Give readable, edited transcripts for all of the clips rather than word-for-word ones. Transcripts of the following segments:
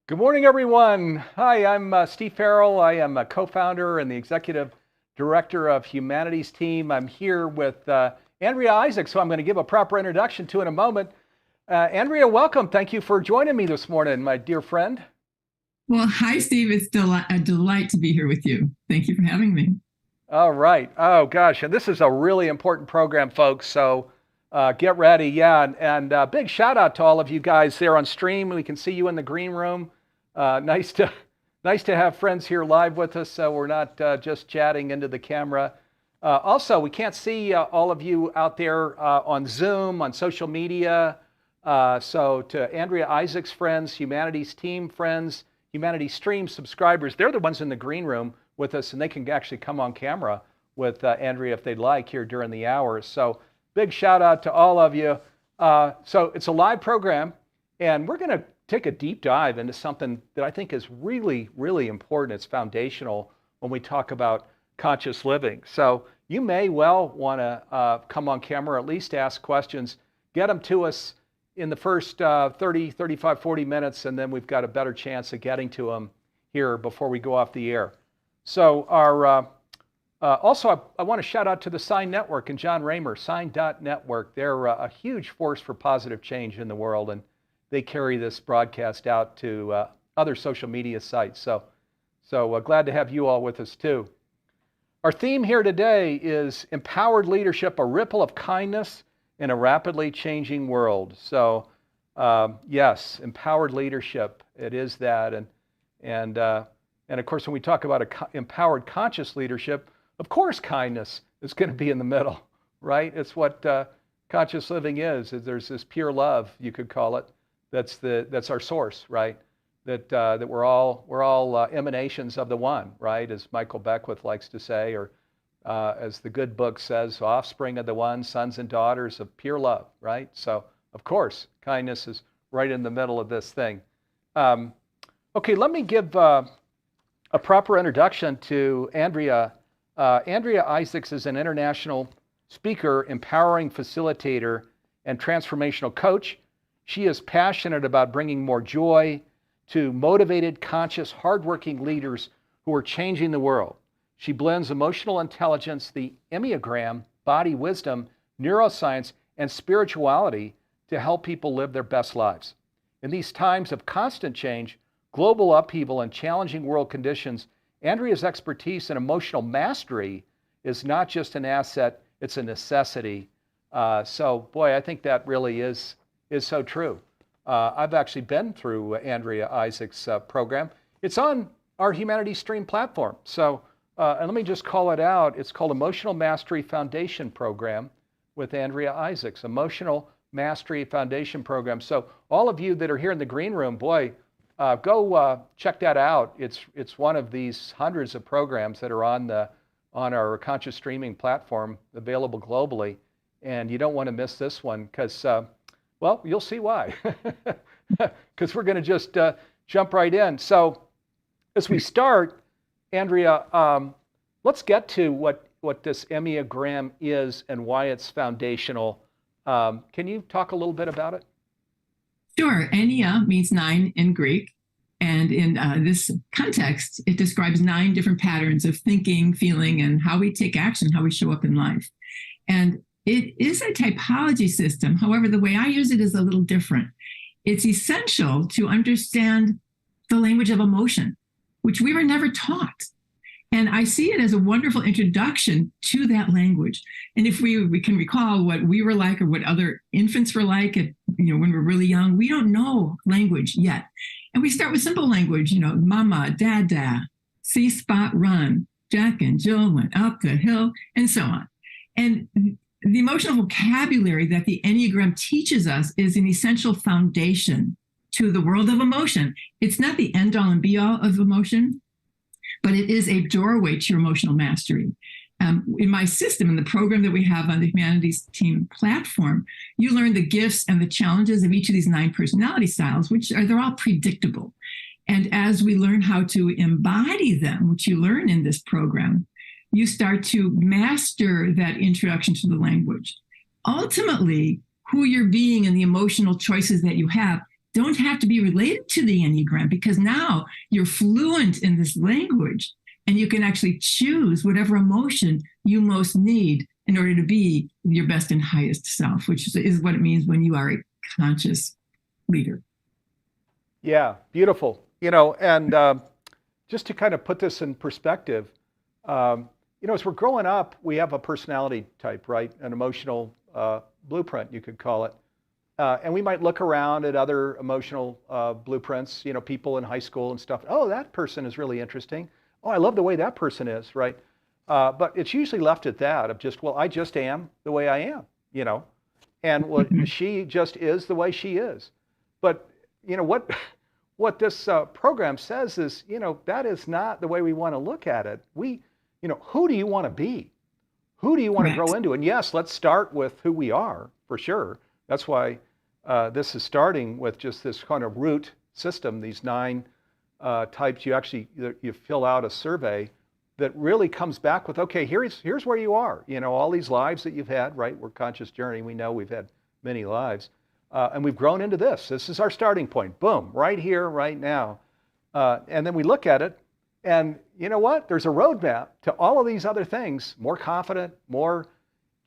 Good morning, everyone. Hi, I'm Steve Farrell. I am a co-founder and the executive director of Humanities Team. I'm here with Andrea Isaacs, who I'm going to give a proper introduction to in a moment. Andrea, welcome. Thank you for joining me this morning, my dear friend. Well, hi, Steve. It's a delight to be here with you. Thank you for having me. All right. Oh, gosh. And this is a really important program, folks. So get ready. Yeah. And big shout out to all of you guys there on stream. We can see you in the green room. Nice to have friends here live with us, so we're not just chatting into the camera. Also, we can't see all of you out there on Zoom, on social media. So to Andrea Isaacs friends, Humanities Team friends, Humanities Stream subscribers, they're the ones in the green room with us, and they can actually come on camera with Andrea if they'd like here during the hours. So big shout out to all of you. So it's a live program, and we're going to take a deep dive into something that I think is really, really important. It's foundational when we talk about conscious living. So you may well want to come on camera, at least ask questions, get them to us in the first 30, 35, 40 minutes, and then we've got a better chance of getting to them here before we go off the air. So I want to shout out to the Sign Network and John Raymer, Sign.network. They're a huge force for positive change in the world, and they carry this broadcast out to other social media sites. So glad to have you all with us too. Our theme here today is empowered leadership, a ripple of kindness in a rapidly changing world. So yes, empowered leadership, it is that. And of course, when we talk about empowered conscious leadership, of course, kindness is going to be in the middle, right? It's what conscious living is. There's this pure love, you could call it. That's our source, right? That we're all emanations of the one, right? As Michael Beckwith likes to say, or as the good book says, offspring of the one, sons and daughters of pure love, right? So of course, kindness is right in the middle of this thing. Okay, let me give a proper introduction to Andrea. Andrea Isaacs is an international speaker, empowering facilitator, and transformational coach. She is passionate about bringing more joy to motivated, conscious, hardworking leaders who are changing the world. She blends emotional intelligence, the Enneagram, body wisdom, neuroscience, and spirituality to help people live their best lives. In these times of constant change, global upheaval, and challenging world conditions, Andrea's expertise in emotional mastery is not just an asset, it's a necessity. So boy, I think that really is so true. I've actually been through Andrea Isaacs' program. It's on our Humanities Stream platform. So, and let me just call it out. It's called Emotional Mastery Foundation Program with Andrea Isaacs. Emotional Mastery Foundation Program. So all of you that are here in the green room, boy, go check that out. It's one of these hundreds of programs that are on our conscious streaming platform, available globally. And you don't want to miss this one because well, you'll see why, because we're going to just jump right in. So as we start, Andrea, let's get to what this Enneagram is and why it's foundational. Can you talk a little bit about it? Sure. Ennea means nine in Greek. And in this context, it describes nine different patterns of thinking, feeling, and how we take action, how we show up in life. And it is a typology system. However, the way I use it is a little different. It's essential to understand the language of emotion, which we were never taught. And I see it as a wonderful introduction to that language. And if we can recall what we were like or what other infants were like when we're really young, we don't know language yet. And we start with simple language, mama, dada, see spot, run, Jack and Jill went up the hill, and so on. And the emotional vocabulary that the Enneagram teaches us is an essential foundation to the world of emotion. It's not the end all and be all of emotion, but it is a doorway to your emotional mastery. In my system, in the program that we have on the Humanities Team platform, you learn the gifts and the challenges of each of these nine personality styles, they're all predictable. And as we learn how to embody them, which you learn in this program, you start to master that introduction to the language. Ultimately, who you're being and the emotional choices that you have don't have to be related to the Enneagram, because now you're fluent in this language and you can actually choose whatever emotion you most need in order to be your best and highest self, which is what it means when you are a conscious leader. Yeah, beautiful. And just to kind of put this in perspective, as we're growing up, we have a personality type, right? An emotional blueprint, you could call it. And we might look around at other emotional blueprints, people in high school and stuff. Oh, that person is really interesting. Oh, I love the way that person is, right? But it's usually left at that of just, well, I just am the way I am, and she just is the way she is. But what this program says is, that is not the way we want to look at it. Who do you want to be? Who do you want to grow into? And yes, let's start with who we are, for sure. That's why this is starting with just this kind of root system, these 9 types. You fill out a survey that really comes back with, okay, here's where you are. All these lives that you've had, right? We're conscious journey. We know we've had many lives. And we've grown into this. This is our starting point. Boom, right here, right now. And then we look at it, and you know what? There's a roadmap to all of these other things: more confident, more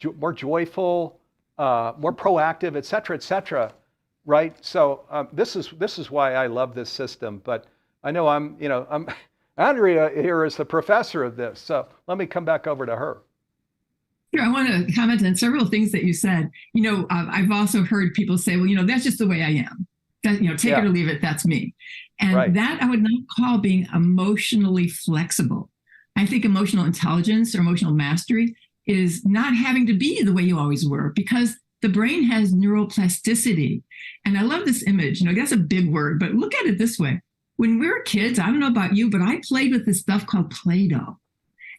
joyful, more proactive, et cetera, right? So this is why I love this system. But I know I'm Andrea here is the professor of this. So let me come back over to her. Sure, I want to comment on several things that you said. I've also heard people say, well, that's just the way I am. That, take it or leave it, that's me. And that I would not call being emotionally flexible. I think emotional intelligence or emotional mastery is not having to be the way you always were, because the brain has neuroplasticity. And I love this image. That's a big word, but look at it this way. When we were kids, I don't know about you, but I played with this stuff called Play-Doh.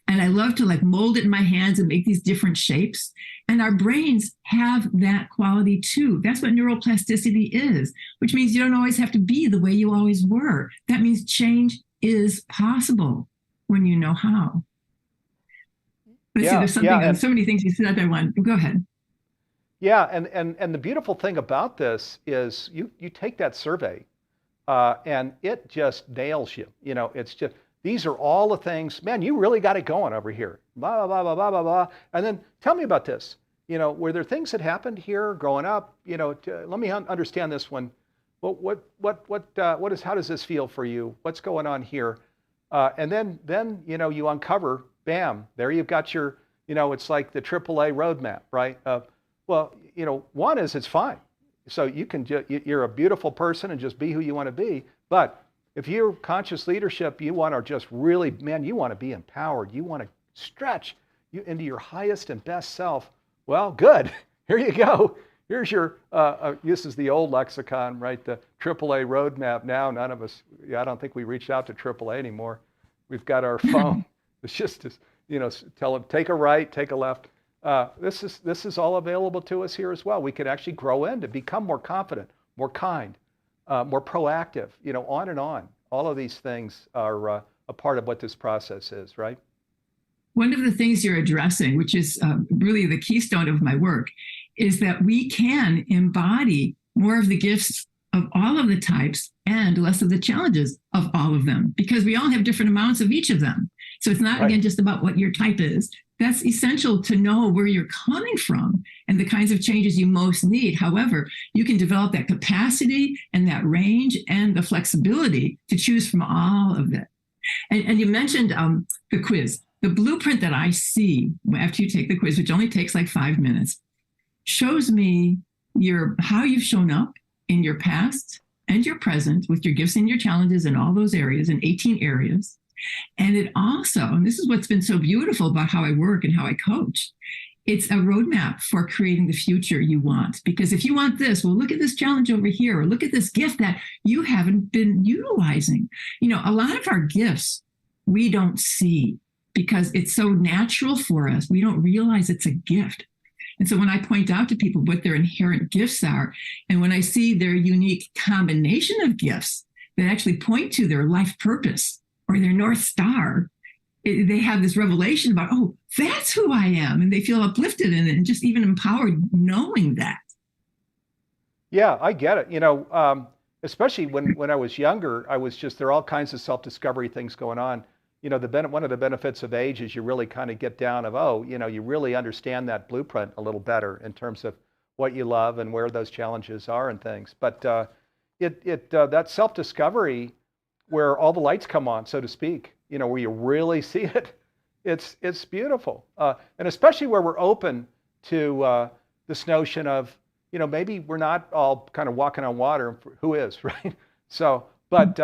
And I love to mold it in my hands and make these different shapes. And our brains have that quality too. That's what neuroplasticity is, which means you don't always have to be the way you always were. That means change is possible when you know how. Let's see, there's something, so many things you said that I want. Go ahead. Yeah, and the beautiful thing about this is you take that survey and it just nails you. It's just, these are all the things, man, you really got it going over here. Blah, blah, blah, blah, blah, blah. And then tell me about this. Were there things that happened here growing up? Let me understand this one. How does this feel for you? What's going on here? And then you uncover, bam, there you've got your, it's like the AAA roadmap, right? One is it's fine. So you're a beautiful person and just be who you want to be. But if you're conscious leadership, you want to just really, man, you want to be empowered. You want to stretch you into your highest and best self. Well, good. Here you go. Here's your, this is the old lexicon, right? The AAA roadmap. Now, none of us, I don't think we reached out to AAA anymore. We've got our phone. It's just, tell them, take a right, take a left. This is all available to us here as well. We could actually grow into, become more confident, more kind, more proactive, on and on. All of these things are a part of what this process is, right? One of the things you're addressing, which is really the keystone of my work, is that we can embody more of the gifts of all of the types and less of the challenges of all of them, because we all have different amounts of each of them. So it's not, again, just about what your type is. That's essential to know where you're coming from and the kinds of changes you most need. However, you can develop that capacity and that range and the flexibility to choose from all of it. And you mentioned the quiz. The blueprint that I see after you take the quiz, which only takes 5 minutes, shows me how you've shown up in your past and your present with your gifts and your challenges in all those areas, in 18 areas. And it also, and this is what's been so beautiful about how I work and how I coach, it's a roadmap for creating the future you want. Because if you want this, well, look at this challenge over here, or look at this gift that you haven't been utilizing. A lot of our gifts we don't see because it's so natural for us. We don't realize it's a gift. And so when I point out to people what their inherent gifts are, and when I see their unique combination of gifts that actually point to their life purpose or their North Star, they have this revelation about, oh, that's who I am. And they feel uplifted in it and just even empowered knowing that. Yeah, I get it. especially when I was younger, I was just, there are all kinds of self-discovery things going on. You know, one of the benefits of age is you really kind of get down of, oh, you know, you really understand that blueprint a little better in terms of what you love and where those challenges are and things. But that self-discovery where all the lights come on, so to speak, you know, where you really see it, it's beautiful. And especially where we're open to this notion of, you know, maybe we're not all kind of walking on water. Who is, right? So, but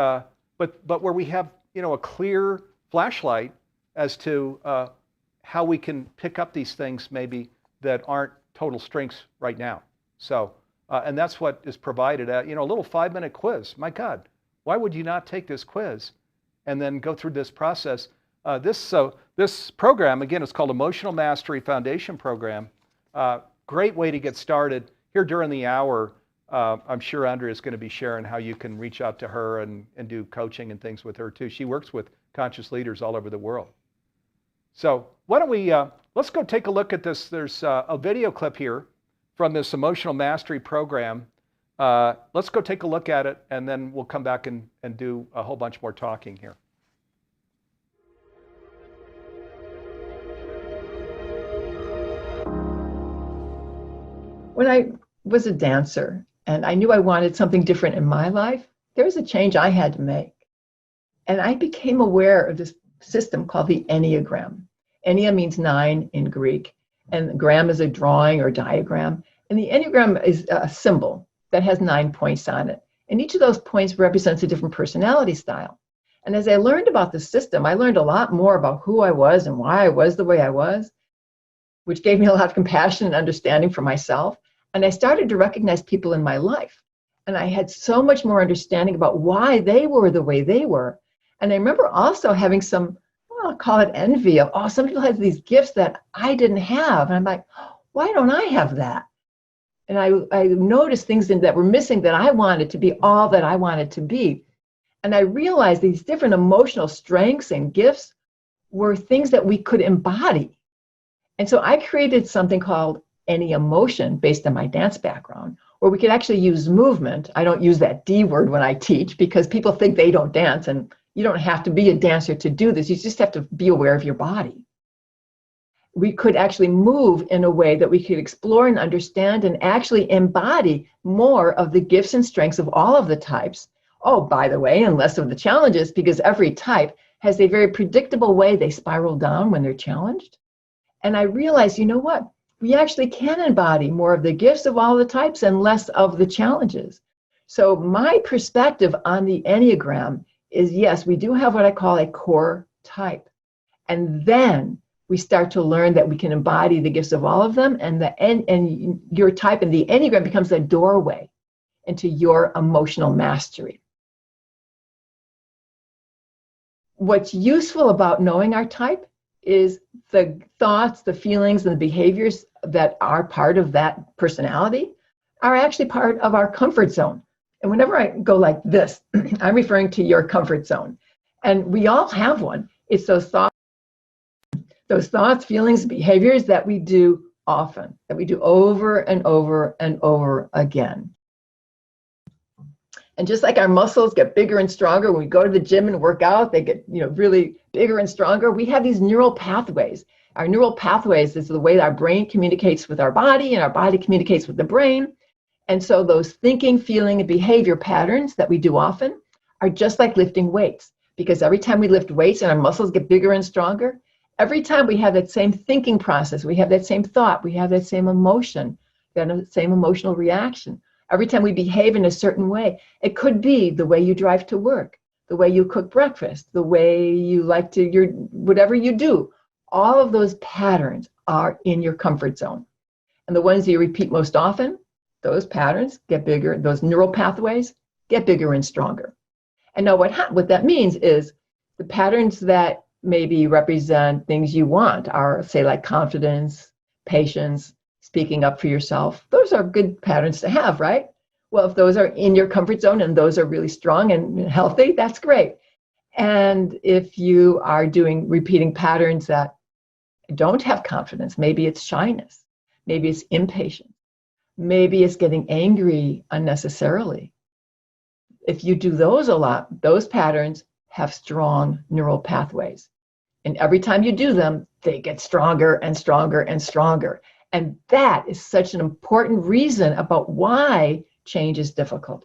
where we have, you know, a clear flashlight as to how we can pick up these things maybe that aren't total strengths right now. So, and that's what is provided at, you know, a little 5-minute quiz. My God, why would you not take this quiz and then go through this process? This program, again, is called Emotional Mastery Foundation Program. Great way to get started. Here during the hour, I'm sure Andrea is going to be sharing how you can reach out to her and do coaching and things with her too. She works with conscious leaders all over the world. So why don't we, let's go take a look at this. There's a video clip here from this Emotional Mastery Program. Let's go take a look at it, and then we'll come back and do a whole bunch more talking here. When I was a dancer and I knew I wanted something different in my life, there was a change I had to make. And I became aware of this system called the Enneagram. Ennea means 9 in Greek, and gram is a drawing or diagram. And the Enneagram is a symbol that has 9 points on it. And each of those points represents a different personality style. And as I learned about the system, I learned a lot more about who I was and why I was the way I was, which gave me a lot of compassion and understanding for myself. And I started to recognize people in my life. And I had so much more understanding about why they were the way they were. And I remember also having some, well, I'll call it envy of, oh, some people have these gifts that I didn't have. And I'm like, why don't I have that? And I noticed things that were missing that I wanted to be all that I wanted to be. And I realized these different emotional strengths and gifts were things that we could embody. And so I created something called Any Emotion based on my dance background, where we could actually use movement. I don't use that D word when I teach because people think they don't dance, and you don't have to be a dancer to do this. You just have to be aware of your body. We could actually move in a way that we could explore and understand and actually embody more of the gifts and strengths of all of the types. Oh, by the way, and less of the challenges, because every type has a very predictable way they spiral down when they're challenged. And I realized, you know what? We actually can embody more of the gifts of all the types and less of the challenges. So my perspective on the Enneagram is, yes, we do have what I call a core type. And then we start to learn that we can embody the gifts of all of them, and your type and the Enneagram becomes a doorway into your emotional mastery. What's useful about knowing our type is the thoughts, the feelings, and the behaviors that are part of that personality are actually part of our comfort zone. And whenever I go like this, I'm referring to your comfort zone. And we all have one. It's those thoughts, feelings, behaviors that we do often, that we do over and over and over again. And just like our muscles get bigger and stronger when we go to the gym and work out, they get, really bigger and stronger. We have these neural pathways. Our neural pathways is the way our brain communicates with our body, and our body communicates with the brain. And so those thinking, feeling, and behavior patterns that we do often are just like lifting weights, because every time we lift weights and our muscles get bigger and stronger, every time we have that same thinking process, we have that same thought, we have that same emotion, that same emotional reaction. Every time we behave in a certain way, it could be the way you drive to work, the way you cook breakfast, the way you like to, whatever you do. All of those patterns are in your comfort zone. And the ones you repeat most often, those patterns get bigger, those neural pathways get bigger and stronger. And now what that means is the patterns that maybe represent things you want are, say, like confidence, patience, speaking up for yourself. Those are good patterns to have, right? Well, if those are in your comfort zone and those are really strong and healthy, that's great. And if you are repeating patterns that don't have confidence, maybe it's shyness, maybe it's impatience, maybe it's getting angry unnecessarily, If you do those a lot, those patterns have strong neural pathways. And every time you do them, they get stronger and stronger and stronger. And that is such an important reason about why change is difficult.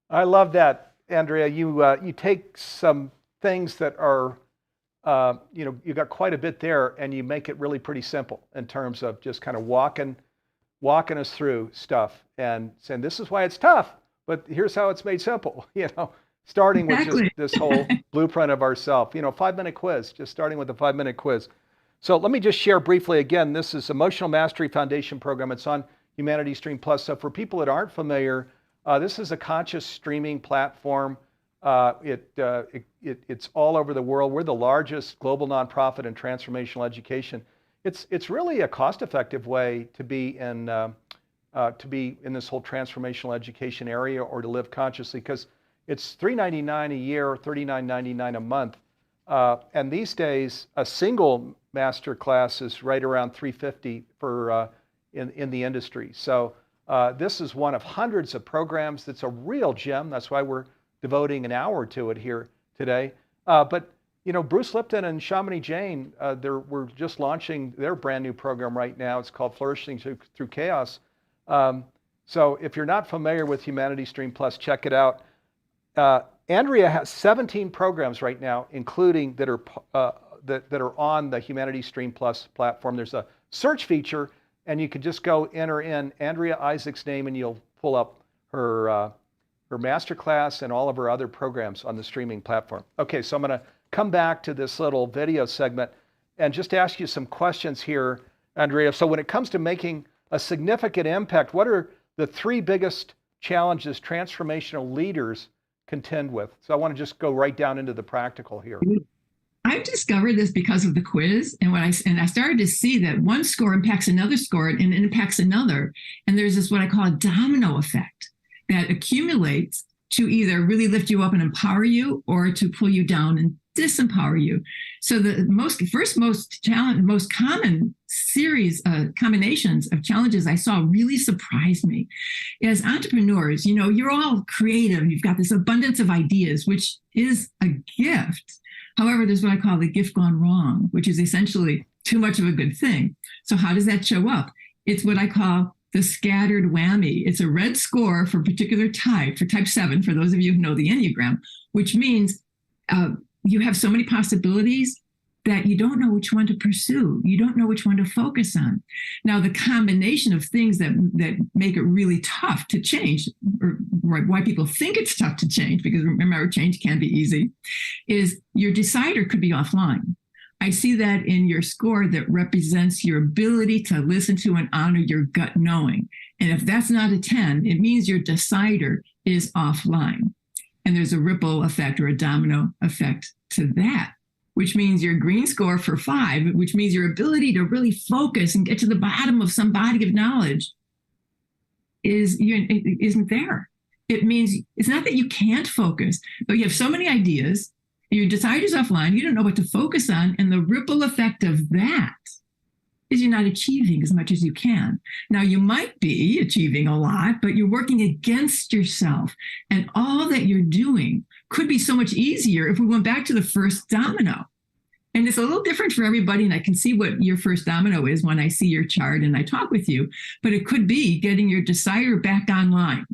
I love that, Andrea. You take some things that are, you got quite a bit there, and you make it really pretty simple in terms of just kind of walking us through stuff and saying this is why it's tough, but here's how it's made simple. Starting with just Exactly. this whole blueprint of ourself. 5-minute quiz, just starting with a 5-minute quiz. So let me just share briefly again. This is Emotional Mastery Foundation program. It's on Humanity Stream Plus. So for people that aren't familiar, this is a conscious streaming platform. It's all over the world. We're the largest global nonprofit in transformational education. It's really a cost-effective way to be in this whole transformational education area or to live consciously, because it's $3.99 a year, $39.99 a month, and these days a single master class is right around $350 for in the industry. So this is one of hundreds of programs that's a real gem. That's why we're devoting an hour to it here today. But Bruce Lipton and Shamini Jain, we're just launching their brand new program right now. It's called Flourishing Through Chaos. So if you're not familiar with Humanity Stream Plus, check it out. Andrea has 17 programs right now, including that are on the Humanity Stream Plus platform. There's a search feature, and you can just go enter in Andrea Isaacs' name, and you'll pull up her masterclass and all of her other programs on the streaming platform. Okay, so I'm going to come back to this little video segment and just ask you some questions here, Andrea. So when it comes to making a significant impact, what are the 3 biggest challenges transformational leaders contend with? So I want to just go right down into the practical here. I've discovered this because of the quiz, and I started to see that one score impacts another score and it impacts another, and there's this what I call a domino effect that accumulates to either really lift you up and empower you, or to pull you down and disempower you. So the most common combinations of challenges I saw really surprised me. As entrepreneurs, you're all creative. You've got this abundance of ideas, which is a gift. However, there's what I call the gift gone wrong, which is essentially too much of a good thing. So how does that show up? It's what I call the scattered whammy. It's a red score for a particular type, for type 7, for those of you who know the Enneagram, which means you have so many possibilities that you don't know which one to pursue. You don't know which one to focus on. Now, the combination of things that make it really tough to change, or why people think it's tough to change, because remember, change can be easy, is your decider could be offline. I see that in your score that represents your ability to listen to and honor your gut knowing. And if that's not a 10, it means your decider is offline. And there's a ripple effect or a domino effect to that, which means your green score for 5, which means your ability to really focus and get to the bottom of some body of knowledge isn't there. It means it's not that you can't focus, but you have so many ideas, your decider's offline, you don't know what to focus on, and the ripple effect of that is you're not achieving as much as you can. Now, you might be achieving a lot, but you're working against yourself, and all that you're doing could be so much easier if we went back to the first domino. And it's a little different for everybody, and I can see what your first domino is when I see your chart and I talk with you, but it could be getting your decider back online.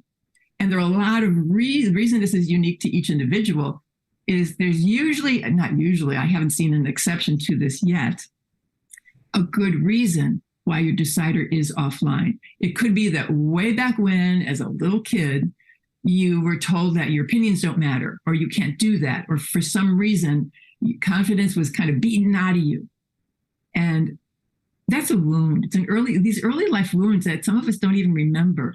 And there are a lot of reasons. The reason this is unique to each individual is there's not usually, I haven't seen an exception to this yet, a good reason why your decider is offline. It could be that way back when, as a little kid, you were told that your opinions don't matter, or you can't do that, or for some reason, confidence was kind of beaten out of you. And that's a wound. These early life wounds that some of us don't even remember.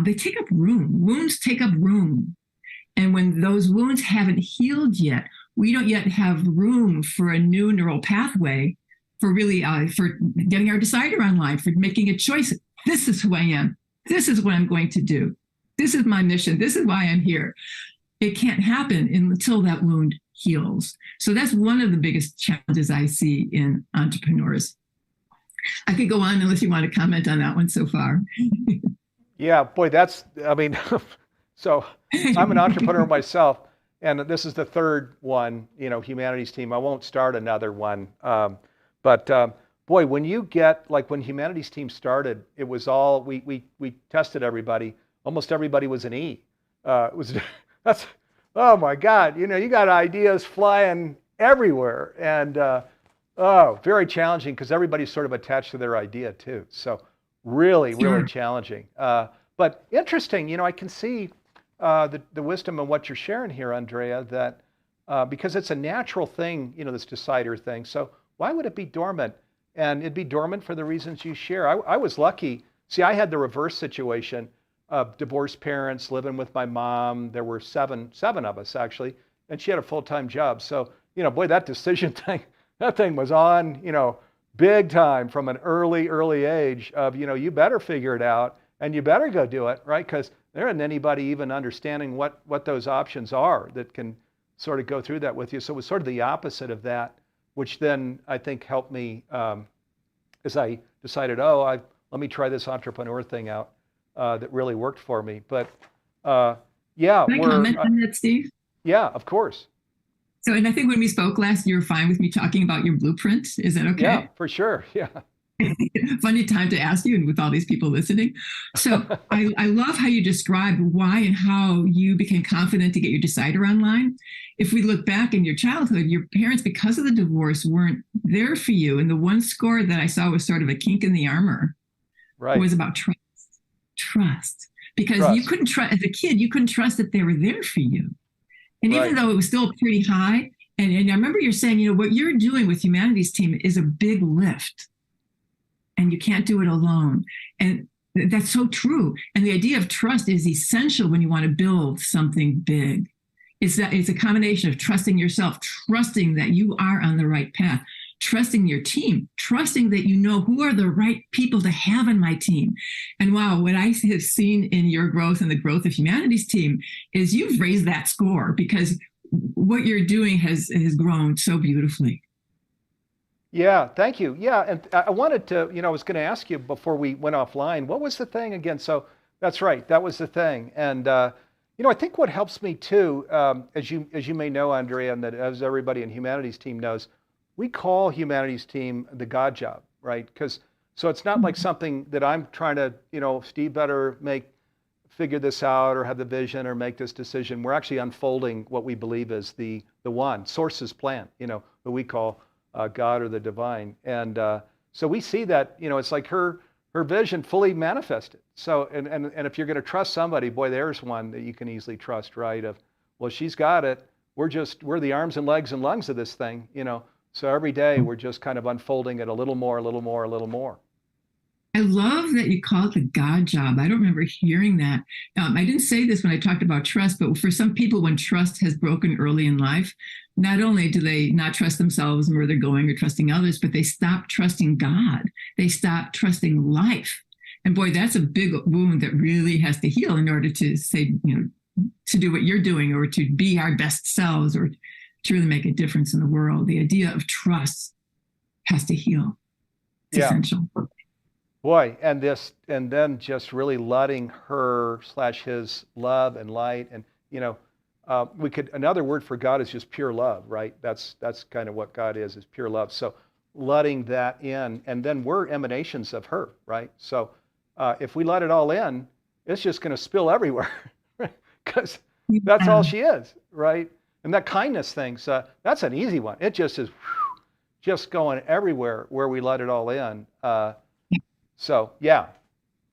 They take up room. Wounds take up room. And when those wounds haven't healed yet, we don't yet have room for a new neural pathway for really, for getting our decider online, for making a choice. This is who I am. This is what I'm going to do. This is my mission. This is why I'm here. It can't happen until that wound heals. So that's one of the biggest challenges I see in entrepreneurs. I could go on unless you want to comment on that one so far. Yeah, boy, I mean, so I'm an entrepreneur myself, and this is the third one, humanities team. I won't start another one. But boy, when you get, like when humanities team started, it was all, we tested everybody. Almost everybody was an E. It was, that's, oh my God, you got ideas flying everywhere. And very challenging because everybody's sort of attached to their idea too. So really, really challenging. But interesting, I can see the wisdom in what you're sharing here, Andrea, that because it's a natural thing, this decider thing. So why would it be dormant? And it'd be dormant for the reasons you share. I was lucky. See, I had the reverse situation of divorced parents living with my mom. There were seven of us actually, and she had a full-time job. So, boy, that decision thing, that thing was on, big time from an early age of, you better figure it out and you better go do it, right? Because there isn't anybody even understanding what those options are that can sort of go through that with you. So it was sort of the opposite of that, which then I think helped me as I decided, let me try this entrepreneur thing out that really worked for me. But yeah. Can I comment on that, Steve? Yeah, of course. So, and I think when we spoke last, you were fine with me talking about your blueprint. Is that okay? Yeah, for sure. Yeah. Funny time to ask you, and with all these people listening. So I love how you describe why and how you became confident to get your decider online. If we look back in your childhood, your parents, because of the divorce, weren't there for you. And the one score that I saw was sort of a kink in the armor. Right. Was about trust. Because you couldn't trust, as a kid, you couldn't trust that they were there for you. And even though it was still pretty high, and I remember you're saying, what you're doing with Humanities Team is a big lift. And you can't do it alone. And that's so true. And the idea of trust is essential when you want to build something big. It's a combination of trusting yourself, trusting that you are on the right path, trusting your team, trusting that who are the right people to have in my team. And wow, what I have seen in your growth and the growth of Humanities Team is you've raised that score because what you're doing has grown so beautifully. Yeah, thank you. Yeah, and I wanted to, I was going to ask you before we went offline, what was the thing again? So that's right, that was the thing. And, I think what helps me too, as you may know, Andrea, and that as everybody in Humanities Team knows, we call Humanities Team the God job, right? So it's not like something that I'm trying to, Steve better figure this out or have the vision or make this decision. We're actually unfolding what we believe is the one, Source's plan, that we call God or the divine. And so we see that, it's like her vision fully manifested. So, and if you're going to trust somebody, boy, there's one that you can easily trust, right? Well, she's got it. We're the arms and legs and lungs of this thing, So every day we're just kind of unfolding it a little more, a little more, a little more. I love that you call it the God job. I don't remember hearing that. I didn't say this when I talked about trust, but for some people, when trust has broken early in life, not only do they not trust themselves and where they're going or trusting others, but they stop trusting God. They stop trusting life. And boy, that's a big wound that really has to heal in order to say, to do what you're doing or to be our best selves or to really make a difference in the world. The idea of trust has to heal. It's essential. Boy, and then just really letting her/his love and light, and another word for God is just pure love, right? That's kind of what God is pure love. So letting that in, and then we're emanations of her, right? So if we let it all in, it's just going to spill everywhere, because that's all she is, right? And that kindness thing, so that's an easy one. It just is just going everywhere where we let it all in. So yeah,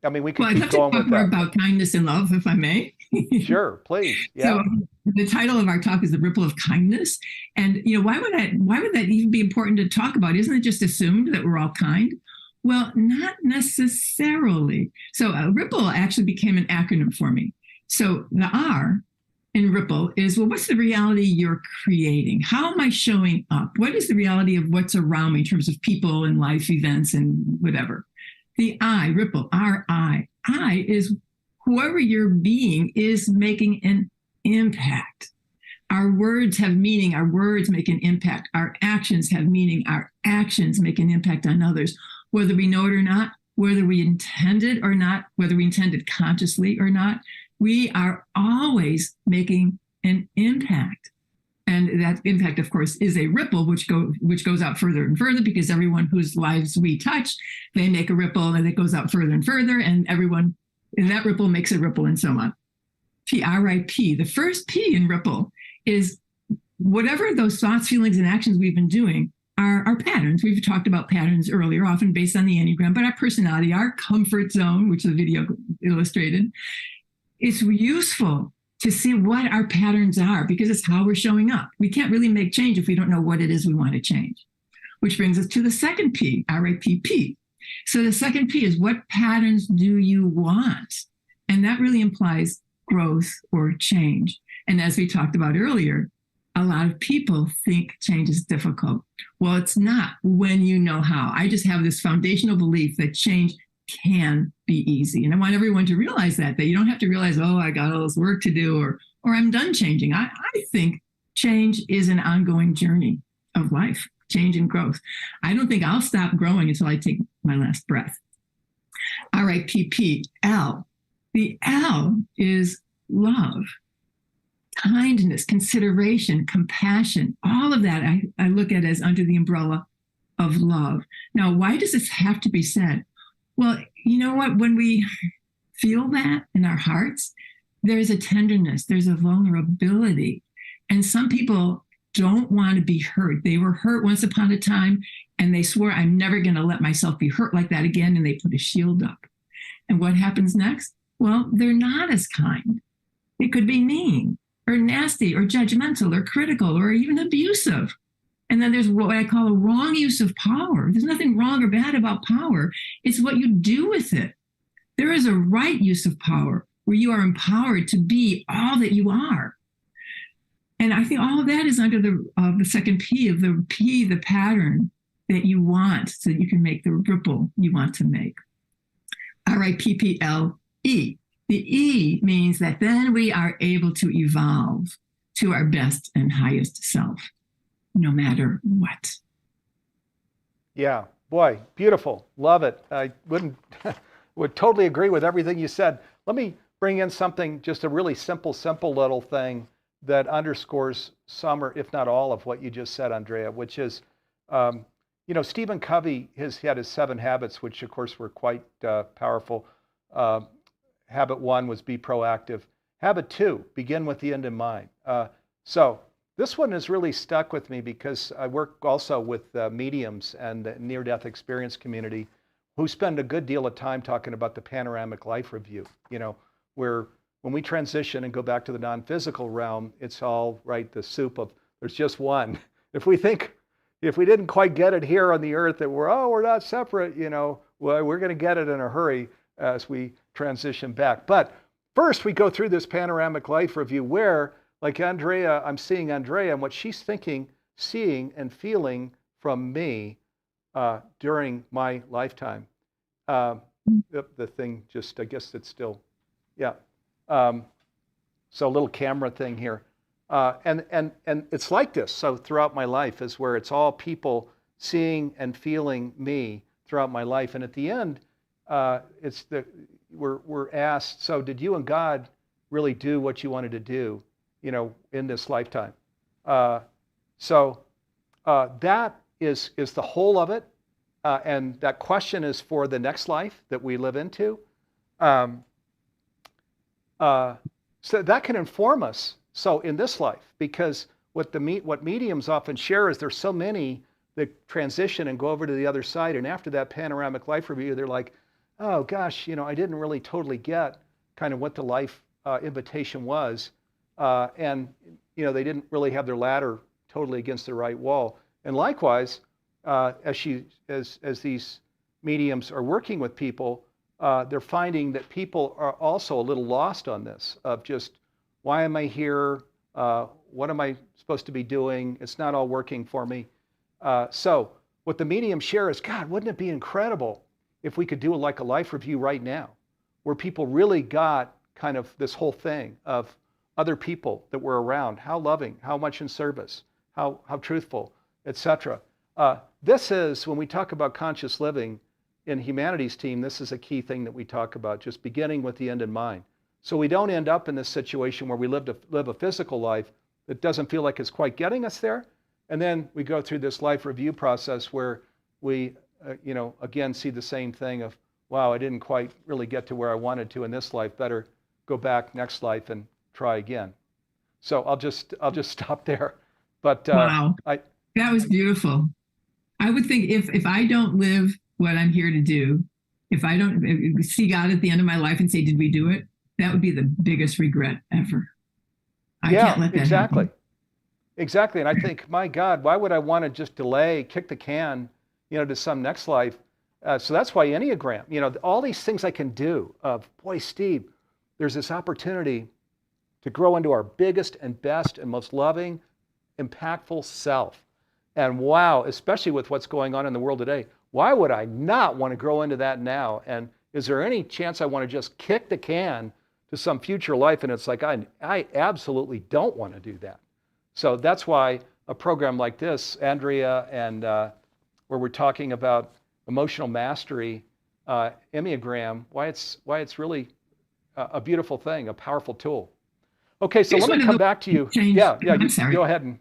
I mean, we could keep going with that. More about kindness and love, if I may. Sure, please. Yeah. So the title of our talk is The Ripple of Kindness. And why would that even be important to talk about? Isn't it just assumed that we're all kind? Well, not necessarily. So Ripple actually became an acronym for me. So the R in Ripple is, well, what's the reality you're creating? How am I showing up? What is the reality of what's around me in terms of people and life events and whatever? The I, Ripple, R-I. I is whoever you're being is making an impact. Our words have meaning. Our words make an impact. Our actions have meaning. Our actions make an impact on others. whether we know it or not, whether we intended or not, whether we intended consciously or not. We are always making an impact. And that impact, of course, is a ripple which goes out further and further, because everyone whose lives we touch, they make a ripple and it goes out further and further, and everyone in that ripple makes a ripple, and so on. P-R-I-P. The first P in ripple is whatever those thoughts, feelings, and actions we've been doing are patterns. We've talked about patterns earlier, often based on the Enneagram, but our personality, our comfort zone, which the video illustrated, it's useful to see what our patterns are, because it's how we're showing up. We can't really make change if we don't know what it is we want to change. Which brings us to the second P, R-A-P-P. So the second P is, what patterns do you want? And that really implies growth or change. And as we talked about earlier, a lot of people think change is difficult. Well, it's not when you know how. I just have this foundational belief that change can be easy. And I want everyone to realize that you don't have to realize, oh, I got all this work to do, or I'm done changing. I think change is an ongoing journey of life, change and growth. I don't think I'll stop growing until I take my last breath. All right, P, L. The L is love, kindness, consideration, compassion. All of that I look at as under the umbrella of love. Now, why does this have to be said? Well, you know what? When we feel that in our hearts, there's a tenderness, there's a vulnerability. And some people don't want to be hurt. They were hurt once upon a time, and they swore, I'm never going to let myself be hurt like that again. And they put a shield up. And what happens next? Well, they're not as kind. It could be mean or nasty or judgmental or critical or even abusive. And then there's what I call a wrong use of power. There's nothing wrong or bad about power. It's what you do with it. There is a right use of power where you are empowered to be all that you are. And I think all of that is under the second P of the P, the pattern that you want, so that you can make the ripple you want to make. All right, P-P-L-E. The E means that then we are able to evolve to our best and highest self, no matter what. Yeah, boy, beautiful. Love it. I would totally agree with everything you said. Let me bring in something, just a really simple little thing that underscores some, or if not all, of what you just said, Andrea, which is, Stephen Covey had his 7 habits, which of course were quite powerful. Habit 1 was be proactive. Habit 2, begin with the end in mind. So this one has really stuck with me because I work also with mediums and the near-death experience community who spend a good deal of time talking about the panoramic life review, where when we transition and go back to the non-physical realm, it's all right, the soup of, there's just one. If we didn't quite get it here on the earth, that we're not separate, well, we're going to get it in a hurry as we transition back. But first we go through this panoramic life review where, like Andrea, I'm seeing Andrea and what she's thinking, seeing, and feeling from me during my lifetime. The thing just, I guess it's still, yeah. So a little camera thing here. And it's like this. So throughout my life is where it's all people seeing and feeling me throughout my life. And at the end, we're asked, so did you and God really do what you wanted to do, in this lifetime? So that is the whole of it. And that question is for the next life that we live into. So that can inform us. So in this life, because what mediums often share is there's so many that transition and go over to the other side. And after that panoramic life review, they're like, oh gosh, I didn't really totally get kind of what the life invitation was. And, they didn't really have their ladder totally against the right wall. And likewise, as these mediums are working with people, they're finding that people are also a little lost on this of just, why am I here? What am I supposed to be doing? It's not all working for me. So what the mediums share is, God, wouldn't it be incredible if we could do like a life review right now, where people really got kind of this whole thing of other people that were around, how loving, how much in service, how truthful, etc. This is, when we talk about conscious living, in humanities team, this is a key thing that we talk about, just beginning with the end in mind. So we don't end up in this situation where we live a physical life that doesn't feel like it's quite getting us there. And then we go through this life review process where we, again, see the same thing of, wow, I didn't quite really get to where I wanted to in this life. Better go back next life and try again. So I'll just stop there. But wow, that was beautiful. I would think if I don't live what I'm here to do, if I don't see God at the end of my life and say, did we do it? That would be the biggest regret ever. I can't let that happen. Exactly. And I think, my God, why would I want to just delay, kick the can, to some next life? So that's why Enneagram, all these things I can do boy, Steve, there's this opportunity to grow into our biggest and best and most loving, impactful self. And wow, especially with what's going on in the world today, why would I not want to grow into that now? And is there any chance I want to just kick the can to some future life? And it's like, I absolutely don't want to do that. So that's why a program like this, Andrea, and where we're talking about emotional mastery, Enneagram, why it's really a beautiful thing, a powerful tool. Okay, so let me come back to you. Yeah, go ahead and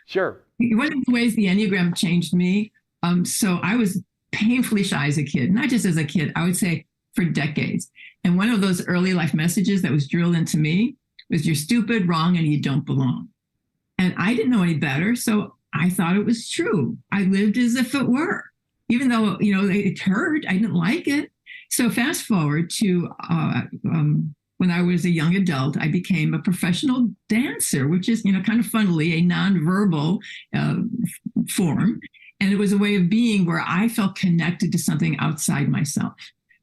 sure. One of the ways the Enneagram changed me, so I was painfully shy as a kid, not just as a kid, I would say for decades. And one of those early life messages that was drilled into me was, you're stupid, wrong, and you don't belong. And I didn't know any better, so I thought it was true. I lived as if it were, even though, it hurt, I didn't like it. So fast forward to when I was a young adult, I became a professional dancer, which is, kind of funnily a nonverbal form. And it was a way of being where I felt connected to something outside myself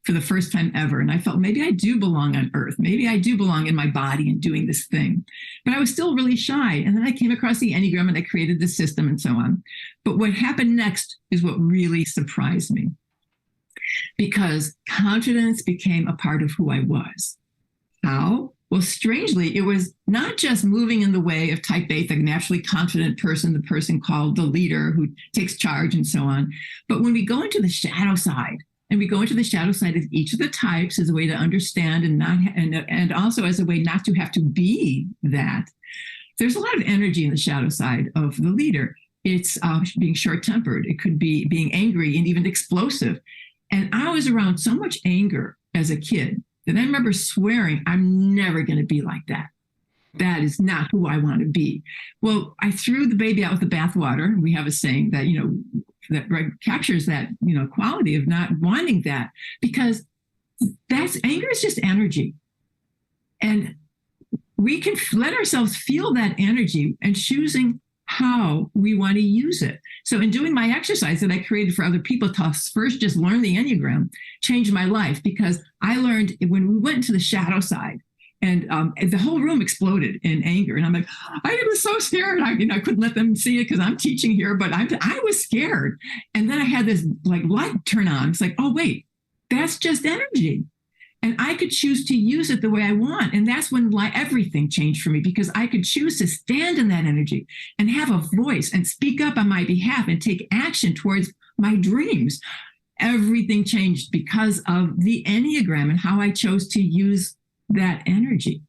for the first time ever. And I felt maybe I do belong on earth. Maybe I do belong in my body and doing this thing. But I was still really shy. And then I came across the Enneagram and I created the system and so on. But what happened next is what really surprised me, because confidence became a part of who I was. How? Well, strangely, it was not just moving in the way of type A, the naturally confident person, the person called the leader who takes charge and so on. But when we go into the shadow side, and we go into the shadow side of each of the types as a way to understand and also as a way not to have to be that, there's a lot of energy in the shadow side of the leader. It's being short-tempered. It could be being angry and even explosive. And I was around so much anger as a kid that I remember swearing, I'm never going to be like that. That is not who I want to be. Well, I threw the baby out with the bathwater. We have a saying that, that captures that, quality of not wanting that, because anger is just energy. And we can let ourselves feel that energy and choosing how we want to use it. So in doing my exercise that I created for other people to first just learn the Enneagram, changed my life, because I learned when we went into the shadow side, and the whole room exploded in anger. And I'm like, I was so scared. I couldn't let them see it because I'm teaching here, but I was scared. And then I had this light turn on. It's like, oh, wait, that's just energy. And I could choose to use it the way I want. And that's when everything changed for me, because I could choose to stand in that energy and have a voice and speak up on my behalf and take action towards my dreams. Everything changed because of the Enneagram and how I chose to use that energy.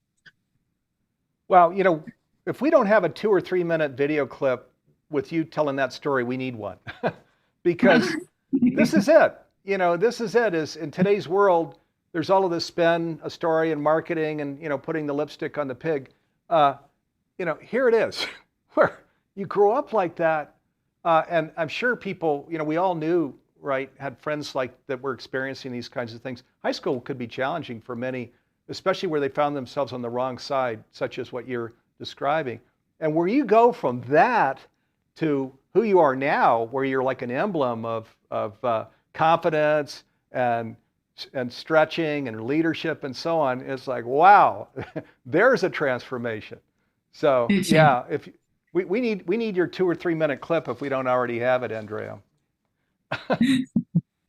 Well, if we don't have a 2 or 3 minute video clip with you telling that story, we need one. Because this is it. This is it. Is in today's world, there's all of this spin, a story, and marketing, and putting the lipstick on the pig. Here it is, where you grow up like that, and I'm sure people, we all knew, right, had friends like that were experiencing these kinds of things. High school could be challenging for many, especially where they found themselves on the wrong side, such as what you're describing. And where you go from that to who you are now, where you're like an emblem of confidence and stretching and leadership and so on, it's like, wow, there's a transformation. So yeah, if we need your 2 or 3 minute clip if we don't already have it, Andrea.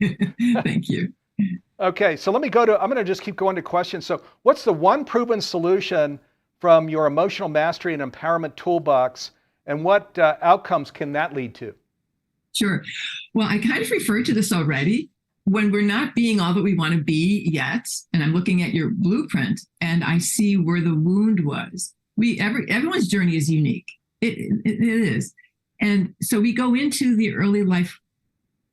Thank you. Okay, so I'm going to just keep going to questions. So what's the one proven solution from your emotional mastery and empowerment toolbox, and what outcomes can that lead to? Sure. Well, I kind of referred to this already, when we're not being all that we want to be yet, and I'm looking at your blueprint and I see where the wound was, everyone's journey is unique. It is. And so we go into the early life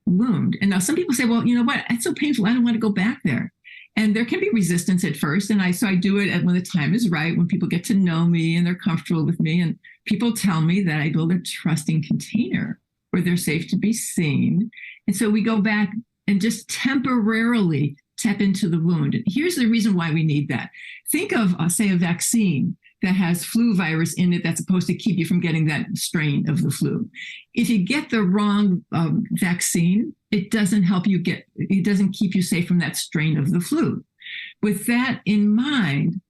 wound. And now some people say, well, you know what? It's so painful. I don't want to go back there. And there can be resistance at first. And so I do it when the time is right, when people get to know me and they're comfortable with me. And people tell me that I build a trusting container where they're safe to be seen. And so we go back and just temporarily tap into the wound. And here's the reason why we need that. Think of, say, a vaccine that has flu virus in it that's supposed to keep you from getting that strain of the flu. If you get the wrong vaccine, it doesn't keep you safe from that strain of the flu. With that in mind,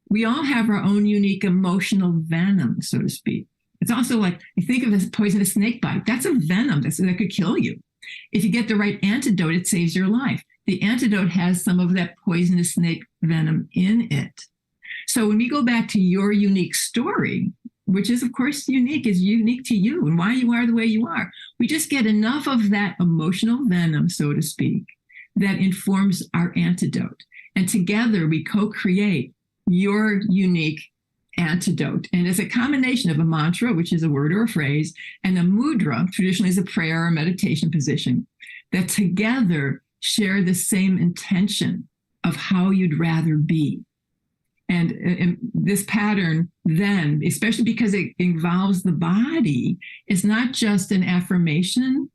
we all have our own unique emotional venom, so to speak. It's also like, you think of it as poisonous snake bite. That's a venom that could kill you. If you get the right antidote, it saves your life. The antidote has some of that poisonous snake venom in it. So when we go back to your unique story, which is, of course, unique to you and why you are the way you are, we just get enough of that emotional venom, so to speak, that informs our antidote. And together we co-create your unique antidote. And it's a combination of a mantra, which is a word or a phrase, and a mudra, traditionally is a prayer or meditation position, that together share the same intention of how you'd rather be. And this pattern then, especially because it involves the body, is not just an affirmation,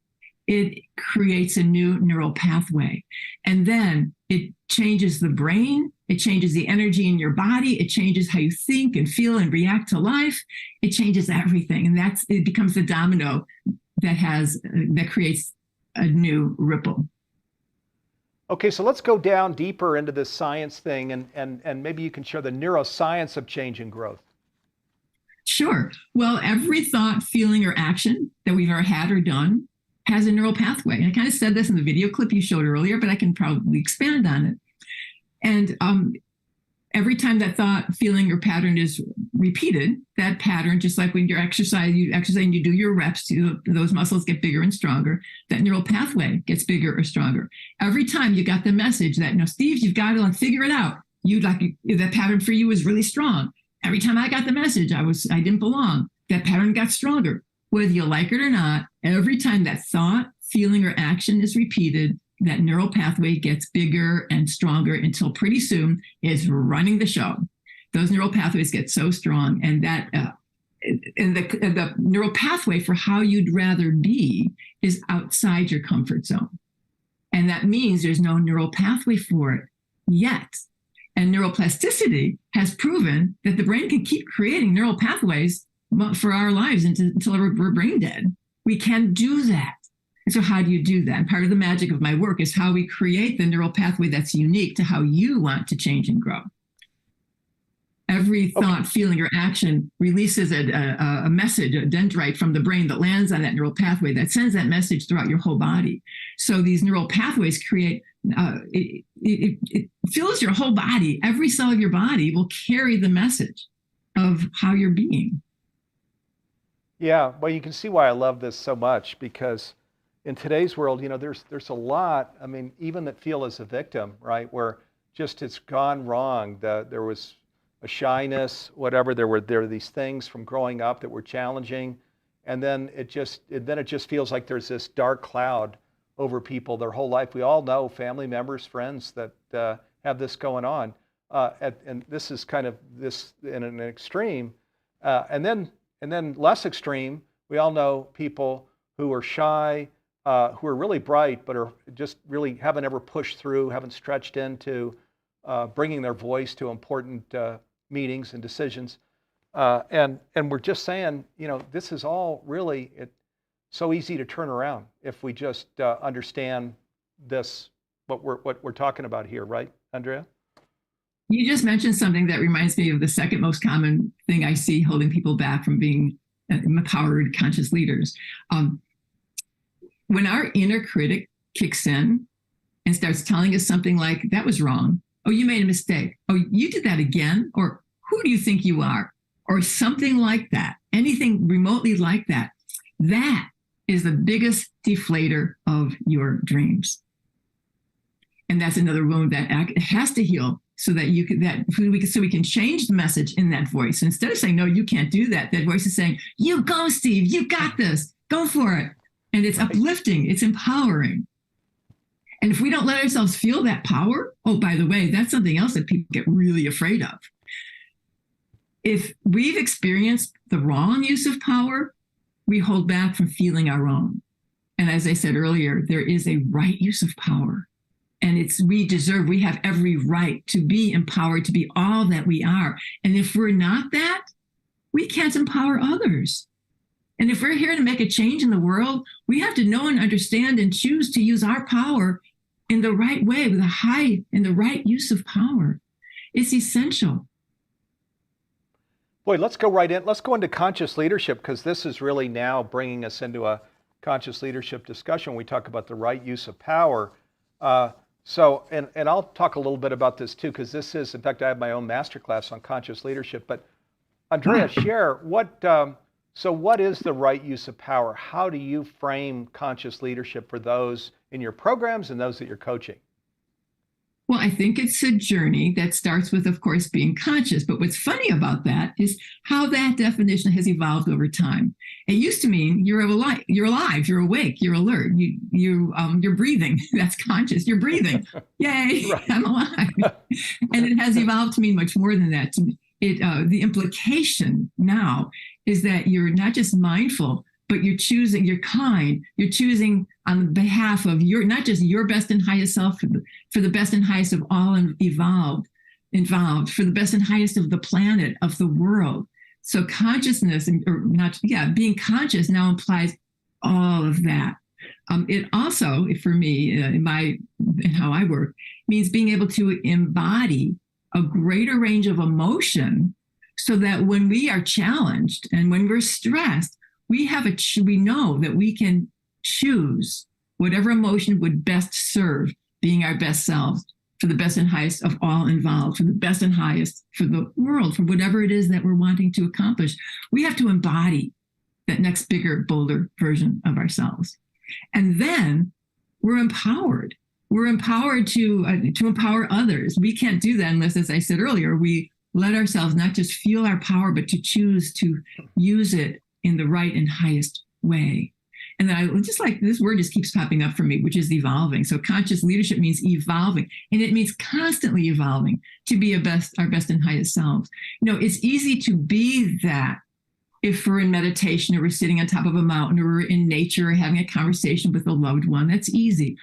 it creates a new neural pathway. And then it changes the brain, it changes the energy in your body, it changes how you think and feel and react to life, it changes everything. And it becomes the domino that creates a new ripple. Okay, so let's go down deeper into this science thing, and maybe you can share the neuroscience of change and growth. Sure. Well, every thought, feeling, or action that we've ever had or done has a neural pathway. And I kind of said this in the video clip you showed earlier, but I can probably expand on it. And every time that thought, feeling, or pattern is repeated, that pattern, just like when you exercise and you do your reps, those muscles get bigger and stronger, that neural pathway gets bigger or stronger. Every time you got the message that, Steve, you've got to figure it out. That pattern for you is really strong. Every time I got the message, I didn't belong. That pattern got stronger. Whether you like it or not, every time that thought, feeling, or action is repeated, that neural pathway gets bigger and stronger until pretty soon it's running the show. Those neural pathways get so strong, and the neural pathway for how you'd rather be is outside your comfort zone. And that means there's no neural pathway for it yet. And neuroplasticity has proven that the brain can keep creating neural pathways for our lives until we're brain dead. We can do that. And so how do you do that? And part of the magic of my work is how we create the neural pathway that's unique to how you want to change and grow. Every thought, feeling, or action releases a message, a dendrite from the brain that lands on that neural pathway that sends that message throughout your whole body. So these neural pathways create, it fills your whole body. Every cell of your body will carry the message of how you're being. Yeah, well, you can see why I love this so much, because in today's world, there's a lot, even that feel as a victim, right? Where just it's gone wrong. There was a shyness, whatever. There were these things from growing up that were challenging. And then it just feels like there's this dark cloud over people their whole life. We all know family members, friends that have this going on. And this is kind of this in an extreme. And then less extreme, we all know people who are shy, who are really bright, but are just really haven't ever pushed through, haven't stretched into bringing their voice to important meetings and decisions. And we're just saying, this is all really so easy to turn around if we just understand this, what we're talking about here, right, Andrea? You just mentioned something that reminds me of the second most common thing I see holding people back from being empowered, conscious leaders. When our inner critic kicks in and starts telling us something like, that was wrong. Oh, you made a mistake. Oh, you did that again? Or who do you think you are? Or something like that. Anything remotely like that. That is the biggest deflator of your dreams. And that's another wound that has to heal so that we can change the message in that voice. Instead of saying, no, you can't do that, that voice is saying, you go, Steve, you got this, go for it. And it's uplifting, it's empowering. And if we don't let ourselves feel that power, oh, by the way, that's something else that people get really afraid of. If we've experienced the wrong use of power, we hold back from feeling our own. And as I said earlier, there is a right use of power. And we have every right to be empowered, to be all that we are. And if we're not that, we can't empower others. And if we're here to make a change in the world, we have to know and understand and choose to use our power in the right way, in the right use of power. It's essential. Boy, let's go right in. Let's go into conscious leadership, because this is really now bringing us into a conscious leadership discussion. We talk about the right use of power. And I'll talk a little bit about this too, because this is, in fact, I have my own masterclass on conscious leadership. But Andrea, share what is the right use of power? How do you frame conscious leadership for those in your programs and those that you're coaching? Well, I think it's a journey that starts with, of course, being conscious. But what's funny about that is how that definition has evolved over time. It used to mean you're alive, you're awake, you're alert, you're breathing. That's conscious. You're breathing. Yay, right. I'm alive. And it has evolved to mean much more than that. The implication now is that you're not just mindful, but you're choosing on behalf of not just your best and highest self, for the best and highest of all involved, for the best and highest of the planet, of the world. So consciousness, being conscious now implies all of that. It also, for me, in how I work, means being able to embody a greater range of emotion, so that when we are challenged and when we're stressed, we know that we can choose whatever emotion would best serve being our best selves, for the best and highest of all involved, for the best and highest for the world, for whatever it is that we're wanting to accomplish. We have to embody that next bigger, bolder version of ourselves. And then we're empowered. We're empowered to empower others. We can't do that unless, as I said earlier, we let ourselves not just feel our power, but to choose to use it in the right and highest way. And then I just like this word just keeps popping up for me, which is evolving. So conscious leadership means evolving, and it means constantly evolving to be our best and highest selves. It's easy to be that if we're in meditation, or we're sitting on top of a mountain, or we're in nature, or having a conversation with a loved one. That's easy.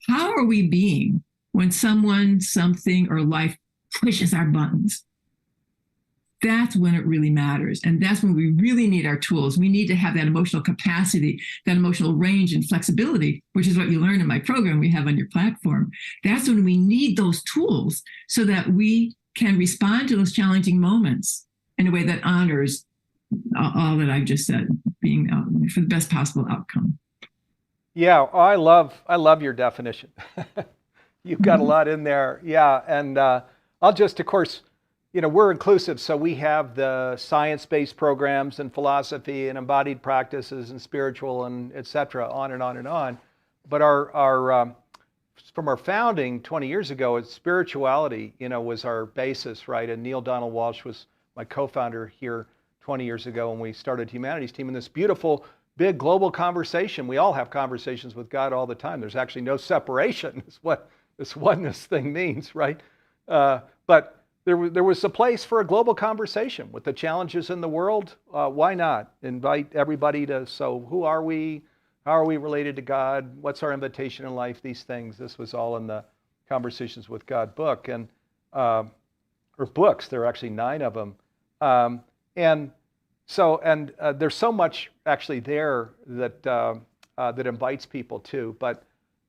How are we being when someone, something, or life pushes our buttons? That's when it really matters. And that's when we really need our tools. We need to have that emotional capacity, that emotional range and flexibility, which is what you learn in my program we have on your platform. That's when we need those tools so that we can respond to those challenging moments in a way that honors all that I've just said, being for the best possible outcome. Yeah, I love your definition. You've got a lot in there. Yeah, and I'll just, of course, we're inclusive, so we have the science-based programs and philosophy and embodied practices and spiritual and et cetera, on and on and on. But our from our founding 20 years ago, it's spirituality, was our basis, right? And Neil Donald Walsh was my co-founder here 20 years ago when we started Humanities Team in this beautiful, big global conversation. We all have conversations with God all the time. There's actually no separation, is what this oneness thing means, right? But there was a place for a global conversation with the challenges in the world. Why not invite everybody so who are we? How are we related to God? What's our invitation in life? These things. This was all in the Conversations with God book, and or books. There are actually 9 of them. And there's so much actually there that invites people to. But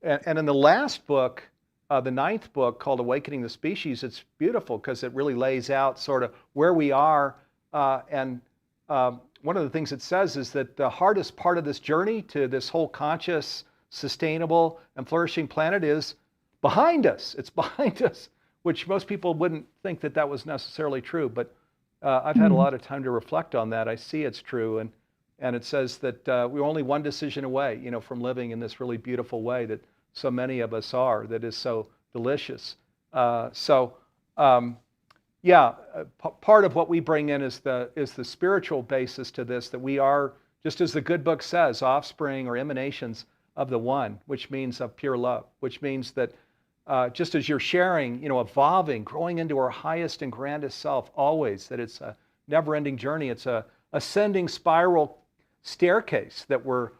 in the last book, the 9th book, called Awakening the Species, it's beautiful because it really lays out sort of where we are. And one of the things it says is that the hardest part of this journey to this whole conscious, sustainable, and flourishing planet is behind us. It's behind us, which most people wouldn't think that was necessarily true. But I've had a lot of time to reflect on that. I see it's true. And it says that we're only one decision away, from living in this really beautiful way that so many of us are, that is so delicious. So yeah, part of what we bring in is the spiritual basis to this, that we are, just as the good book says, offspring or emanations of the one, which means of pure love, which means that just as you're sharing, evolving, growing into our highest and grandest self always, that it's a never-ending journey. It's a ascending spiral staircase that we're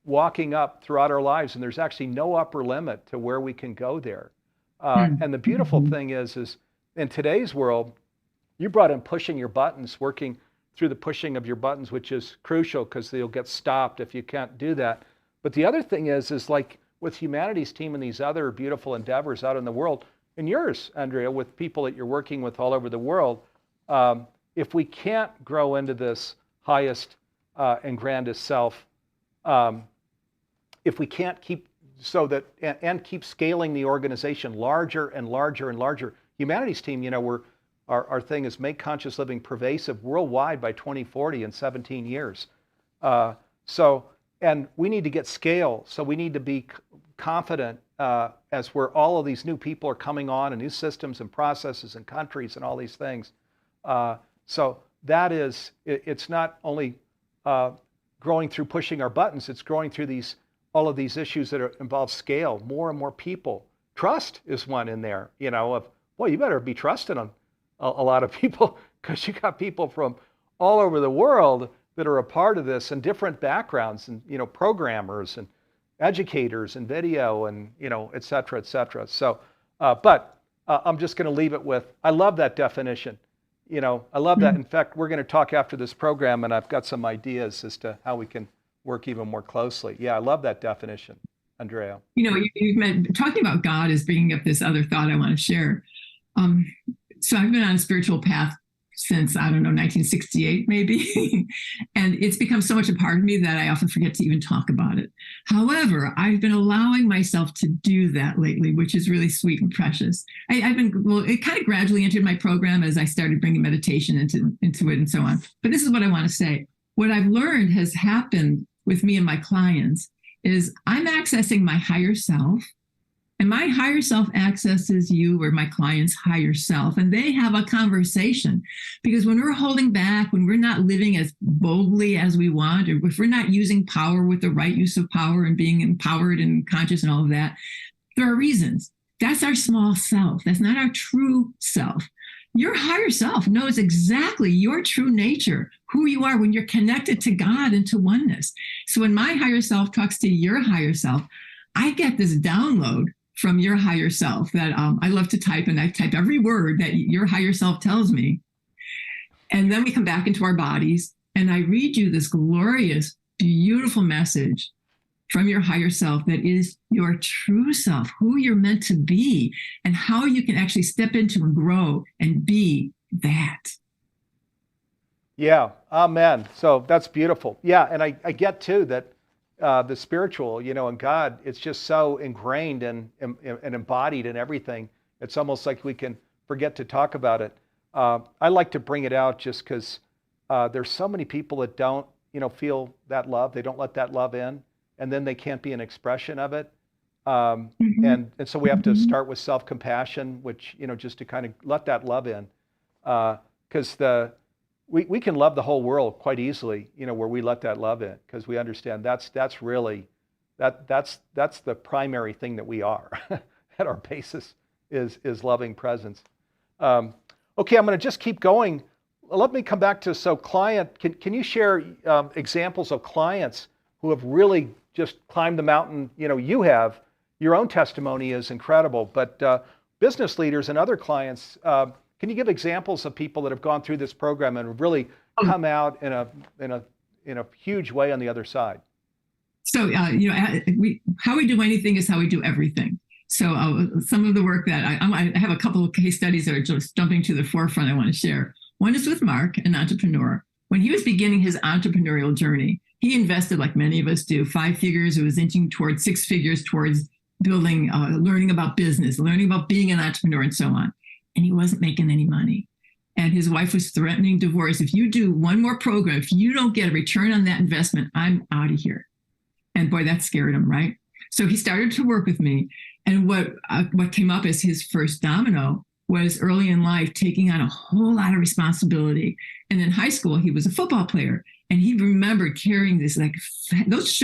walking up throughout our lives, and there's actually no upper limit to where we can go there. And the beautiful thing is in today's world, you brought in pushing your buttons, working through the pushing of your buttons, which is crucial because they'll get stopped if you can't do that. But the other thing is like with Humanity's team and these other beautiful endeavors out in the world, and yours, Andrea, with people that you're working with all over the world, if we can't grow into this highest and grandest self, if we can't keep and keep scaling the organization larger and larger and larger. Humanity's team, our thing is make conscious living pervasive worldwide by 2040 in 17 years. And we need to get scale. So we need to be confident as where all of these new people are coming on, and new systems and processes and countries and all these things. So that is, it's not only growing through pushing our buttons, it's growing through all of these issues that involve scale, more and more people. Trust is one in there, well, you better be trusting on a lot of people, because you got people from all over the world that are a part of this, and different backgrounds, and programmers and educators and video, and et cetera, et cetera. So, but I'm just going to leave it with, I love that definition. I love that. In fact, we're going to talk after this program, and I've got some ideas as to how we can work even more closely. Yeah, I love that definition, Andrea. You've meant talking about God is bringing up this other thought I want to share. So I've been on a spiritual path since, 1968 maybe. And it's become so much a part of me that I often forget to even talk about it. However, I've been allowing myself to do that lately, which is really sweet and precious. It kind of gradually entered my program as I started bringing meditation into it and so on. But this is what I want to say. What I've learned has happened with me and my clients is I'm accessing my higher self. And my higher self accesses you, or my client's higher self, and they have a conversation. Because when we're holding back, when we're not living as boldly as we want, or if we're not using power with the right use of power and being empowered and conscious and all of that, there are reasons. That's our small self. That's not our true self. Your higher self knows exactly your true nature, who you are when you're connected to God and to oneness. So when my higher self talks to your higher self, I get this download from your higher self that I love to type, and I type every word that your higher self tells me. And then we come back into our bodies, and I read you this glorious, beautiful message from your higher self that is your true self, who you're meant to be, and how you can actually step into and grow and be that. Yeah, amen. So that's beautiful. Yeah, and I get too that the spiritual, and God, it's just so ingrained and embodied in everything. It's almost like we can forget to talk about it. I like to bring it out just because there's so many people that don't, feel that love. They don't let that love in, and then they can't be an expression of it. And so we have to start with self-compassion, which, just to kind of let that love in, because we can love the whole world quite easily, where we let that love in, because we understand that's really that's the primary thing that we are at our basis is loving presence. Okay, I'm going to just keep going. Let me come back to client. Can you share examples of clients who have really just climbed the mountain? You have your own testimony is incredible, but business leaders and other clients. Can you give examples of people that have gone through this program and have really come out in a huge way on the other side? So, how we do anything is how we do everything. So some of the work that I have a couple of case studies that are just jumping to the forefront I want to share. One is with Mark, an entrepreneur. When he was beginning his entrepreneurial journey, he invested, like many of us do, 5 figures. It was inching towards 6 figures towards building, learning about business, learning about being an entrepreneur, and so on. And he wasn't making any money. And his wife was threatening divorce. If you do one more program, if you don't get a return on that investment, I'm out of here. And boy, that scared him, right? So he started to work with me. And what came up as his first domino was early in life taking on a whole lot of responsibility. And in high school, he was a football player, and he remembered carrying this like those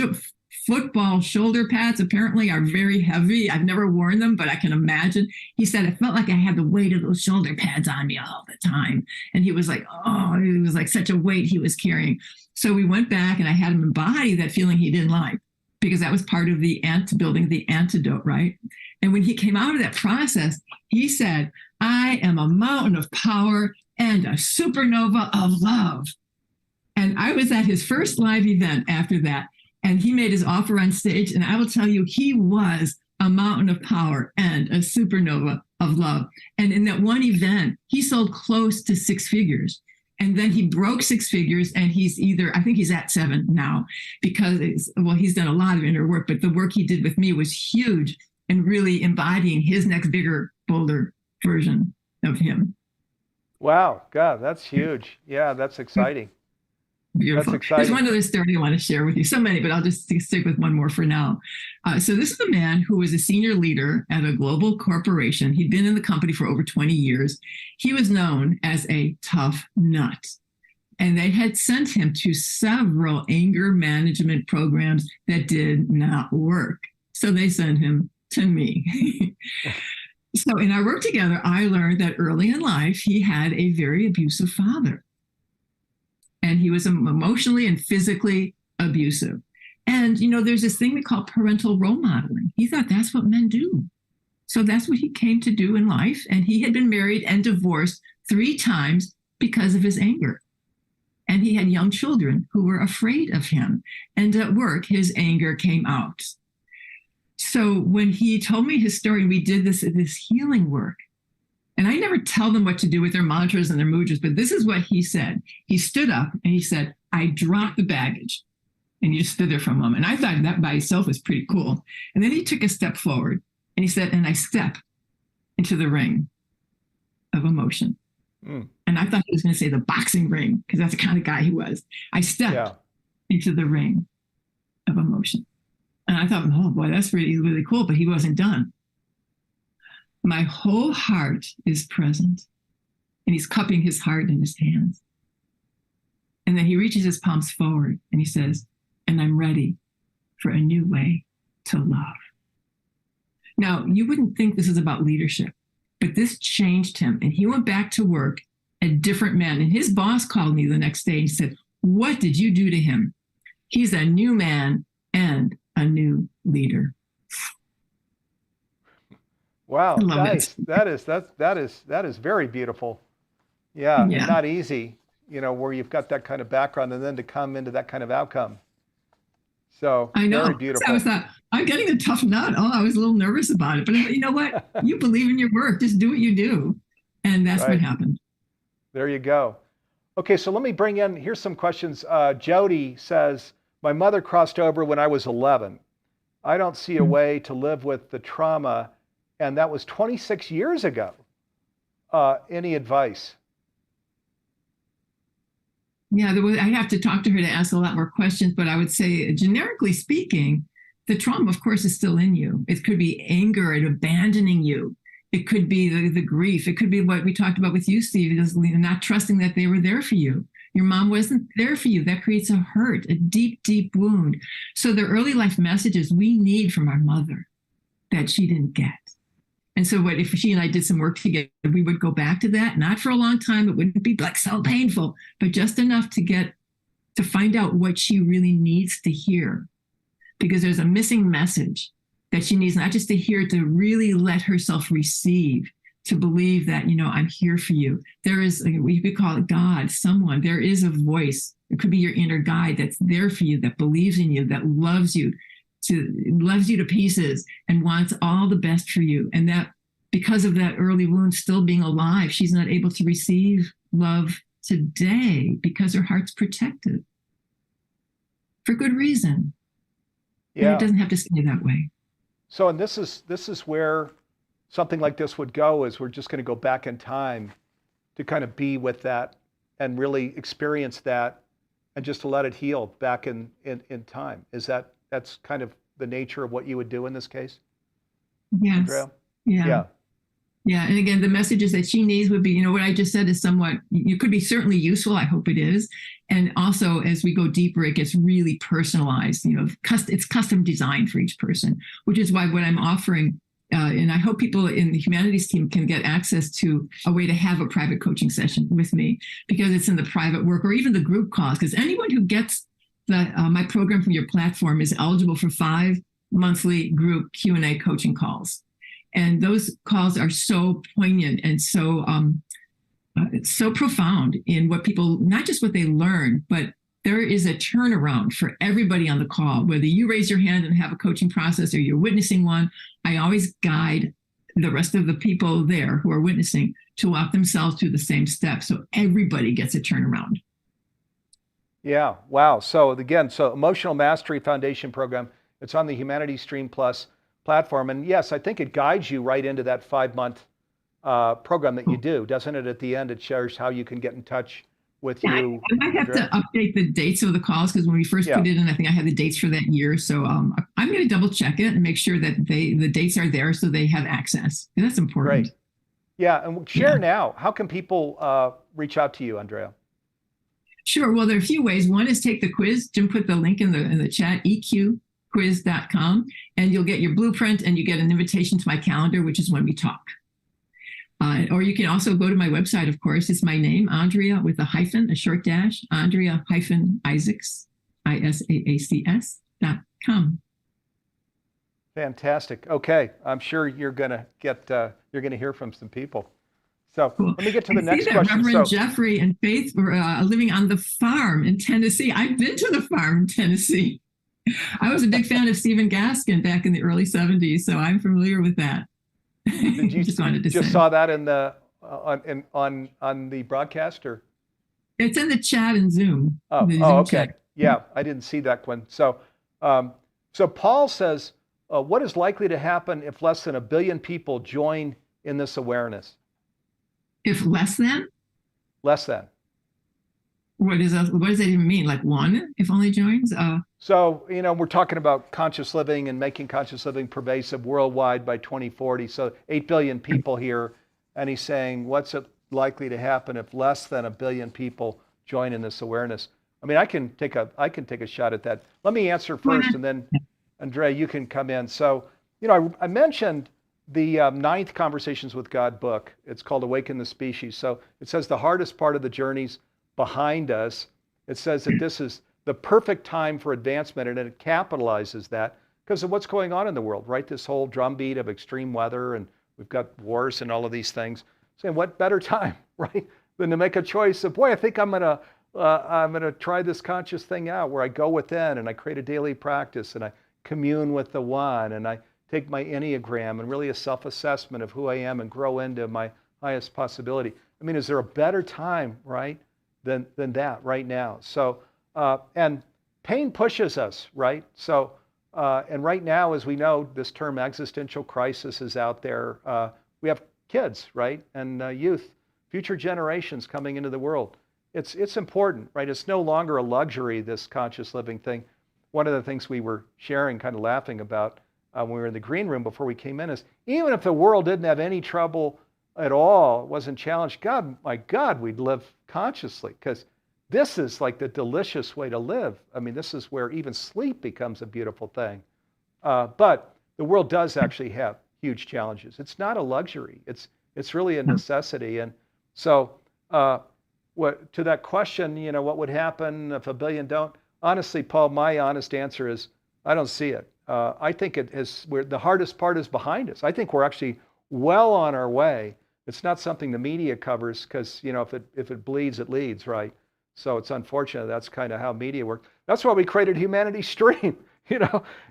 football shoulder pads apparently are very heavy. I've never worn them, but I can imagine. He said it felt like I had the weight of those shoulder pads on me all the time. And he was like, oh, it was like such a weight he was carrying. So we went back and I had him embody that feeling he didn't like, because that was part of the building the antidote, right? And when he came out of that process, he said, I am a mountain of power and a supernova of love. And I was at his first live event after that, and he made his offer on stage. And I will tell you, he was a mountain of power and a supernova of love. And in that one event, he sold close to 6 figures. And then he broke 6 figures, and I think he's at 7 now, because he's done a lot of inner work, but the work he did with me was huge and really embodying his next bigger, bolder version of him. Wow, God, that's huge. Yeah, that's exciting. Beautiful. That's exciting. There's one other story I want to share with you. So many, but I'll just stick with one more for now. So this is a man who was a senior leader at a global corporation. He'd been in the company for over 20 years. He was known as a tough nut. And they had sent him to several anger management programs that did not work. So they sent him to me. So in our work together, I learned that early in life, he had a very abusive father. And he was emotionally and physically abusive. And, there's this thing we call parental role modeling. He thought that's what men do. So that's what he came to do in life. And he had been married and divorced 3 times because of his anger. And he had young children who were afraid of him. And at work, his anger came out. So when he told me his story, we did this healing work. And I never tell them what to do with their mantras and their mudras, but this is what he said. He stood up and he said, I dropped the baggage. And he just stood there for a moment. And I thought that by itself was pretty cool. And then he took a step forward and he said, and I step into the ring of emotion. And I thought he was going to say the boxing ring, because that's the kind of guy he was. I stepped into the ring of emotion. And I thought, oh boy, that's really, really cool. But he wasn't done. My whole heart is present. And he's cupping his heart in his hands. And then he reaches his palms forward and he says, and I'm ready for a new way to love. Now, you wouldn't think this is about leadership, but this changed him. And he went back to work a different man. And his boss called me the next day and said, what did you do to him? He's a new man and a new leader. Wow, nice. That is very beautiful. Yeah, and not easy, where you've got that kind of background and then to come into that kind of outcome. So I know. Very beautiful. So I thought, I'm getting a tough nut. Oh, I was a little nervous about it. But you know what? You believe in your work. Just do what you do. And that's what happened. There you go. Okay, so let me bring in, here's some questions. Jody says, my mother crossed over when I was 11. I don't see a way to live with the trauma, and that was 26 years ago. Any advice? Yeah, I have to talk to her to ask a lot more questions, but I would say, generically speaking, the trauma, of course, is still in you. It could be anger at abandoning you. It could be the grief. It could be what we talked about with you, Steve, is not trusting that they were there for you. Your mom wasn't there for you. That creates a hurt, a deep, deep wound. So the early life messages we need from our mother that she didn't get. And so if she and I did some work together, we would go back to that, not for a long time. It wouldn't be like so painful, but just enough to find out what she really needs to hear. Because there's a missing message that she needs not just to hear, to really let herself receive, to believe that, I'm here for you. There is, we could call it God, someone, there is a voice. It could be your inner guide that's there for you, that believes in you, that loves you to pieces and wants all the best for you. And that because of that early wound still being alive, she's not able to receive love today because her heart's protected for good reason. Yeah. And it doesn't have to stay that way. So, and this is where something like this would go, is we're just going to go back in time to kind of be with that and really experience that and just to let it heal back in time. That's kind of the nature of what you would do in this case? Yes. Andrea? Yeah. Yeah. Yeah. And again, the messages that she needs would be, what I just said is somewhat, it could be certainly useful. I hope it is. And also, as we go deeper, it gets really personalized. It's custom designed for each person, which is why what I'm offering, and I hope people in the humanities team can get access to a way to have a private coaching session with me, because it's in the private work or even the group calls. Because anyone who gets my program from your platform is eligible for 5 monthly group Q&A coaching calls. And those calls are so poignant and so profound in what people, not just what they learn, but there is a turnaround for everybody on the call. Whether you raise your hand and have a coaching process or you're witnessing one, I always guide the rest of the people there who are witnessing to walk themselves through the same steps, so everybody gets a turnaround. Yeah. Wow. So again, Emotional Mastery Foundation program, it's on the Humanity Stream Plus platform. And yes, I think it guides you right into that 5-month program that you do, doesn't it? At the end, it shares how you can get in touch with you. I might have to update the dates of the calls, because when we first put it in, I think I had the dates for that year. So I'm going to double check it and make sure that the dates are there so they have access. And that's important. Great. Yeah. And share now. How can people reach out to you, Andrea? Sure. Well, there are a few ways. One is take the quiz. Jim put the link in the chat, eqquiz.com, and you'll get your blueprint and you get an invitation to my calendar, which is when we talk. Or you can also go to my website, of course. It's my name, Andrea, with a hyphen, a short dash, Andrea-Isaacs, ISAACS.com. Fantastic. Okay. I'm sure you're going to hear from some people. So cool. Let me get to the next question. Reverend Jeffrey and Faith were living on the farm in Tennessee. I've been to the farm in Tennessee. I was a big fan of Stephen Gaskin back in the early 70s, so I'm familiar with that. Did you just saw that in the on the broadcast, or? It's in the chat and Zoom. Zoom okay. Chat. Yeah, I didn't see that one. So Paul says, what is likely to happen if less than 1 billion people join in this awareness? If less than? Less than. What does that even mean? Like one, if only joins? So, we're talking about conscious living and making conscious living pervasive worldwide by 2040. So 8 billion people here. And he's saying, what's it likely to happen if less than 1 billion people join in this awareness? I mean, I can take a shot at that. Let me answer first, and then Andrea, you can come in. So, I mentioned the 9th Conversations with God book. It's called Awaken the Species. So it says the hardest part of the journey's behind us. It says that this is the perfect time for advancement, and it capitalizes that because of what's going on in the world, right? This whole drumbeat of extreme weather, and we've got wars and all of these things. Saying what better time, right, than to make a choice of, boy, I think I'm gonna try this conscious thing out, where I go within and I create a daily practice and I commune with the One, and I take my Enneagram and really a self-assessment of who I am and grow into my highest possibility. I mean, is there a better time, right, than that right now? So, and pain pushes us, right? So, and right now, as we know, this term existential crisis is out there. We have kids, right, and youth, future generations coming into the world. It's important, right? It's no longer a luxury, this conscious living thing. One of the things we were sharing, kind of laughing about when we were in the green room before we came in, is even if the world didn't have any trouble at all, wasn't challenged, my God, we'd live consciously, because this is like the delicious way to live. I mean, this is where even sleep becomes a beautiful thing. But the world does actually have huge challenges. It's not a luxury. It's really a necessity. And so to that question, what would happen if 1 billion don't? Honestly, Paul, my honest answer is I don't see it. I think the hardest part is behind us. I think we're actually well on our way. It's not something the media covers, because if it bleeds, it leads, right? So it's unfortunate. That's kind of how media works. That's why we created Humanity Stream,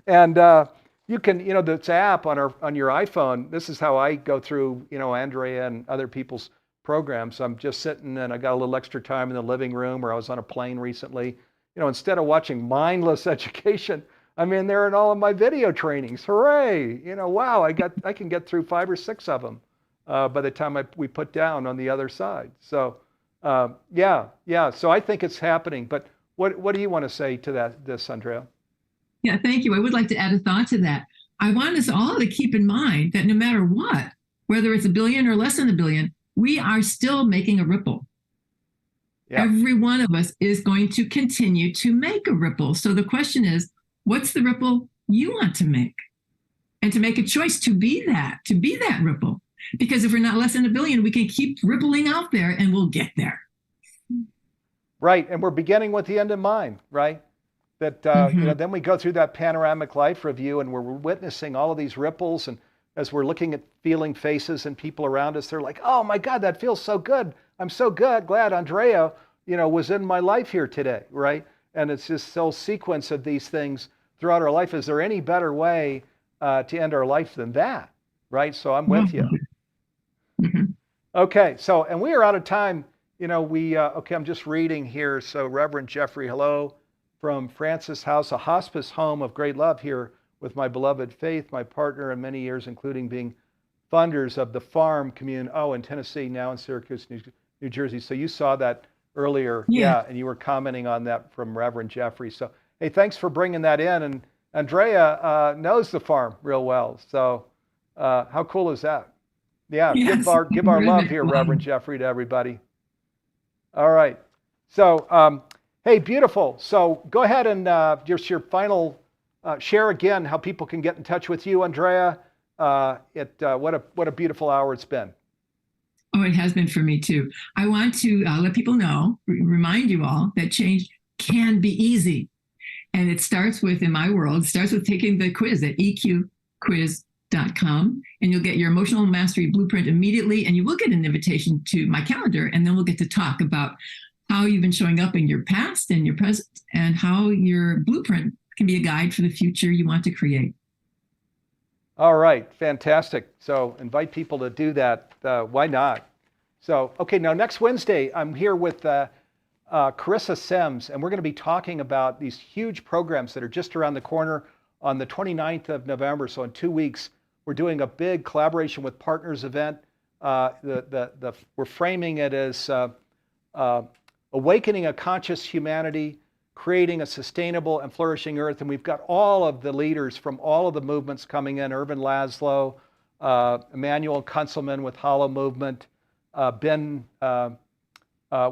and you can, this app on your iPhone. This is how I go through, Andrea and other people's programs. I'm just sitting, and I got a little extra time in the living room, or I was on a plane recently. Instead of watching mindless education, I'm in there in all of my video trainings. Hooray! Wow, I can get through 5 or 6 of them by the time we put down on the other side. So yeah. So I think it's happening. But what do you want to say to this, Andrea? Yeah, thank you. I would like to add a thought to that. I want us all to keep in mind that no matter what, whether it's a billion or less than a billion, we are still making a ripple. Yeah. Every one of us is going to continue to make a ripple. So the question is, what's the ripple you want to make? And to make a choice to be that ripple. Because if we're not less than a billion, we can keep rippling out there and we'll get there. Right. And we're beginning with the end in mind, right? That, then we go through that panoramic life review and we're witnessing all of these ripples. And as we're looking at feeling faces and people around us, they're like, oh my God, that feels so good. I'm so glad Andrea, was in my life here today, right? And it's this whole sequence of these things throughout our life. Is there any better way to end our life than that, right? So I'm with you. Okay, so, and we are out of time. I'm just reading here. So Reverend Jeffrey, hello from Francis House, a hospice home of great love here with my beloved Faith, my partner in many years, including being funders of the farm commune, in Tennessee, now in Syracuse, New Jersey. So you saw that earlier, yeah, and you were commenting on that from Reverend Jeffrey. So, hey, thanks for bringing that in. And Andrea knows the farm real well. So how cool is that? Yeah, yes. give our love here, Reverend Jeffrey, to everybody. All right. So, hey, beautiful. So go ahead and just your final share again how people can get in touch with you, Andrea. What a beautiful hour it's been. Oh, it has been for me too. I want to let people know, remind you all that change can be easy. And it starts with, in my world, taking the quiz at eqquiz.com, and you'll get your emotional mastery blueprint immediately, and you will get an invitation to my calendar, and then we'll get to talk about how you've been showing up in your past and your present, and how your blueprint can be a guide for the future you want to create. All right, fantastic. So invite people to do that. Why not? So, okay, now next Wednesday, I'm here with Carissa Sims, and we're going to be talking about these huge programs that are just around the corner on the 29th of November. So in 2 weeks, we're doing a big collaboration with partners event. We're framing it as awakening a conscious humanity, creating a sustainable and flourishing earth. And we've got all of the leaders from all of the movements coming in: Irvin Laszlo, Emmanuel Kunzelman with Hollow Movement, Ben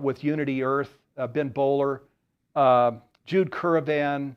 with Unity Earth, Ben Bowler, Jude Curavan.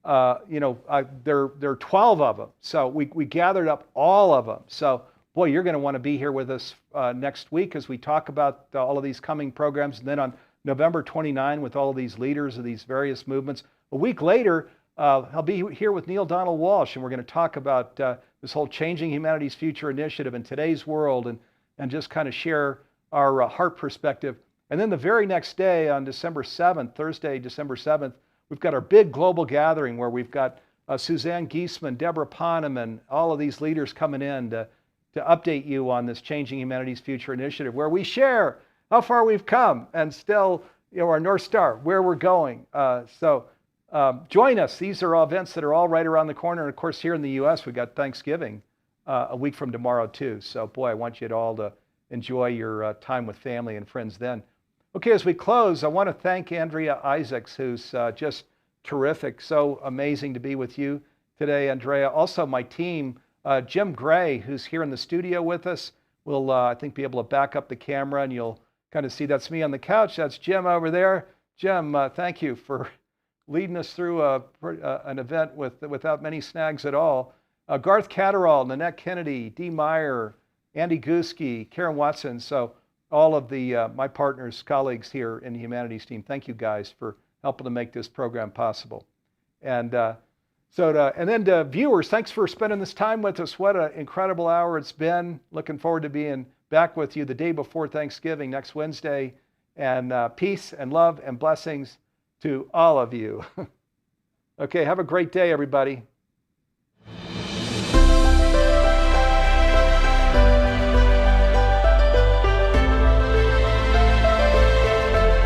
There are 12 of them. So we gathered up all of them. So boy, you're going to want to be here with us next week as we talk about all of these coming programs. And then on November 29, with all of these leaders of these various movements. A week later, I'll be here with Neil Donald Walsh, and we're going to talk about this whole Changing Humanity's Future initiative in today's world, and just kind of share our heart perspective. And then the very next day, on December 7th, Thursday, December 7th, we've got our big global gathering where we've got Suzanne Giesman, Deborah Poneman, all of these leaders coming in to update you on this Changing Humanity's Future initiative, where we share how far we've come and still, our North Star, where we're going. So join us. These are all events that are all right around the corner. And of course, here in the U.S., we've got Thanksgiving a week from tomorrow too. So boy, I want you all to enjoy your time with family and friends then. Okay, as we close, I want to thank Andrea Isaacs, who's just terrific. So amazing to be with you today, Andrea. Also my team, Jim Gray, who's here in the studio with us, will, I think, be able to back up the camera, and you'll kind of see that's me on the couch. That's Jim over there. Jim, thank you for leading us through an event without many snags at all. Garth Catterall, Nanette Kennedy, Dee Meyer, Andy Guski, Karen Watson. So all of the my partners, colleagues here in the Humanities team, thank you guys for helping to make this program possible. And then to viewers, thanks for spending this time with us. What an incredible hour it's been. Looking forward to being back with you the day before Thanksgiving, next Wednesday. And peace and love and blessings to all of you. Okay, have a great day, everybody.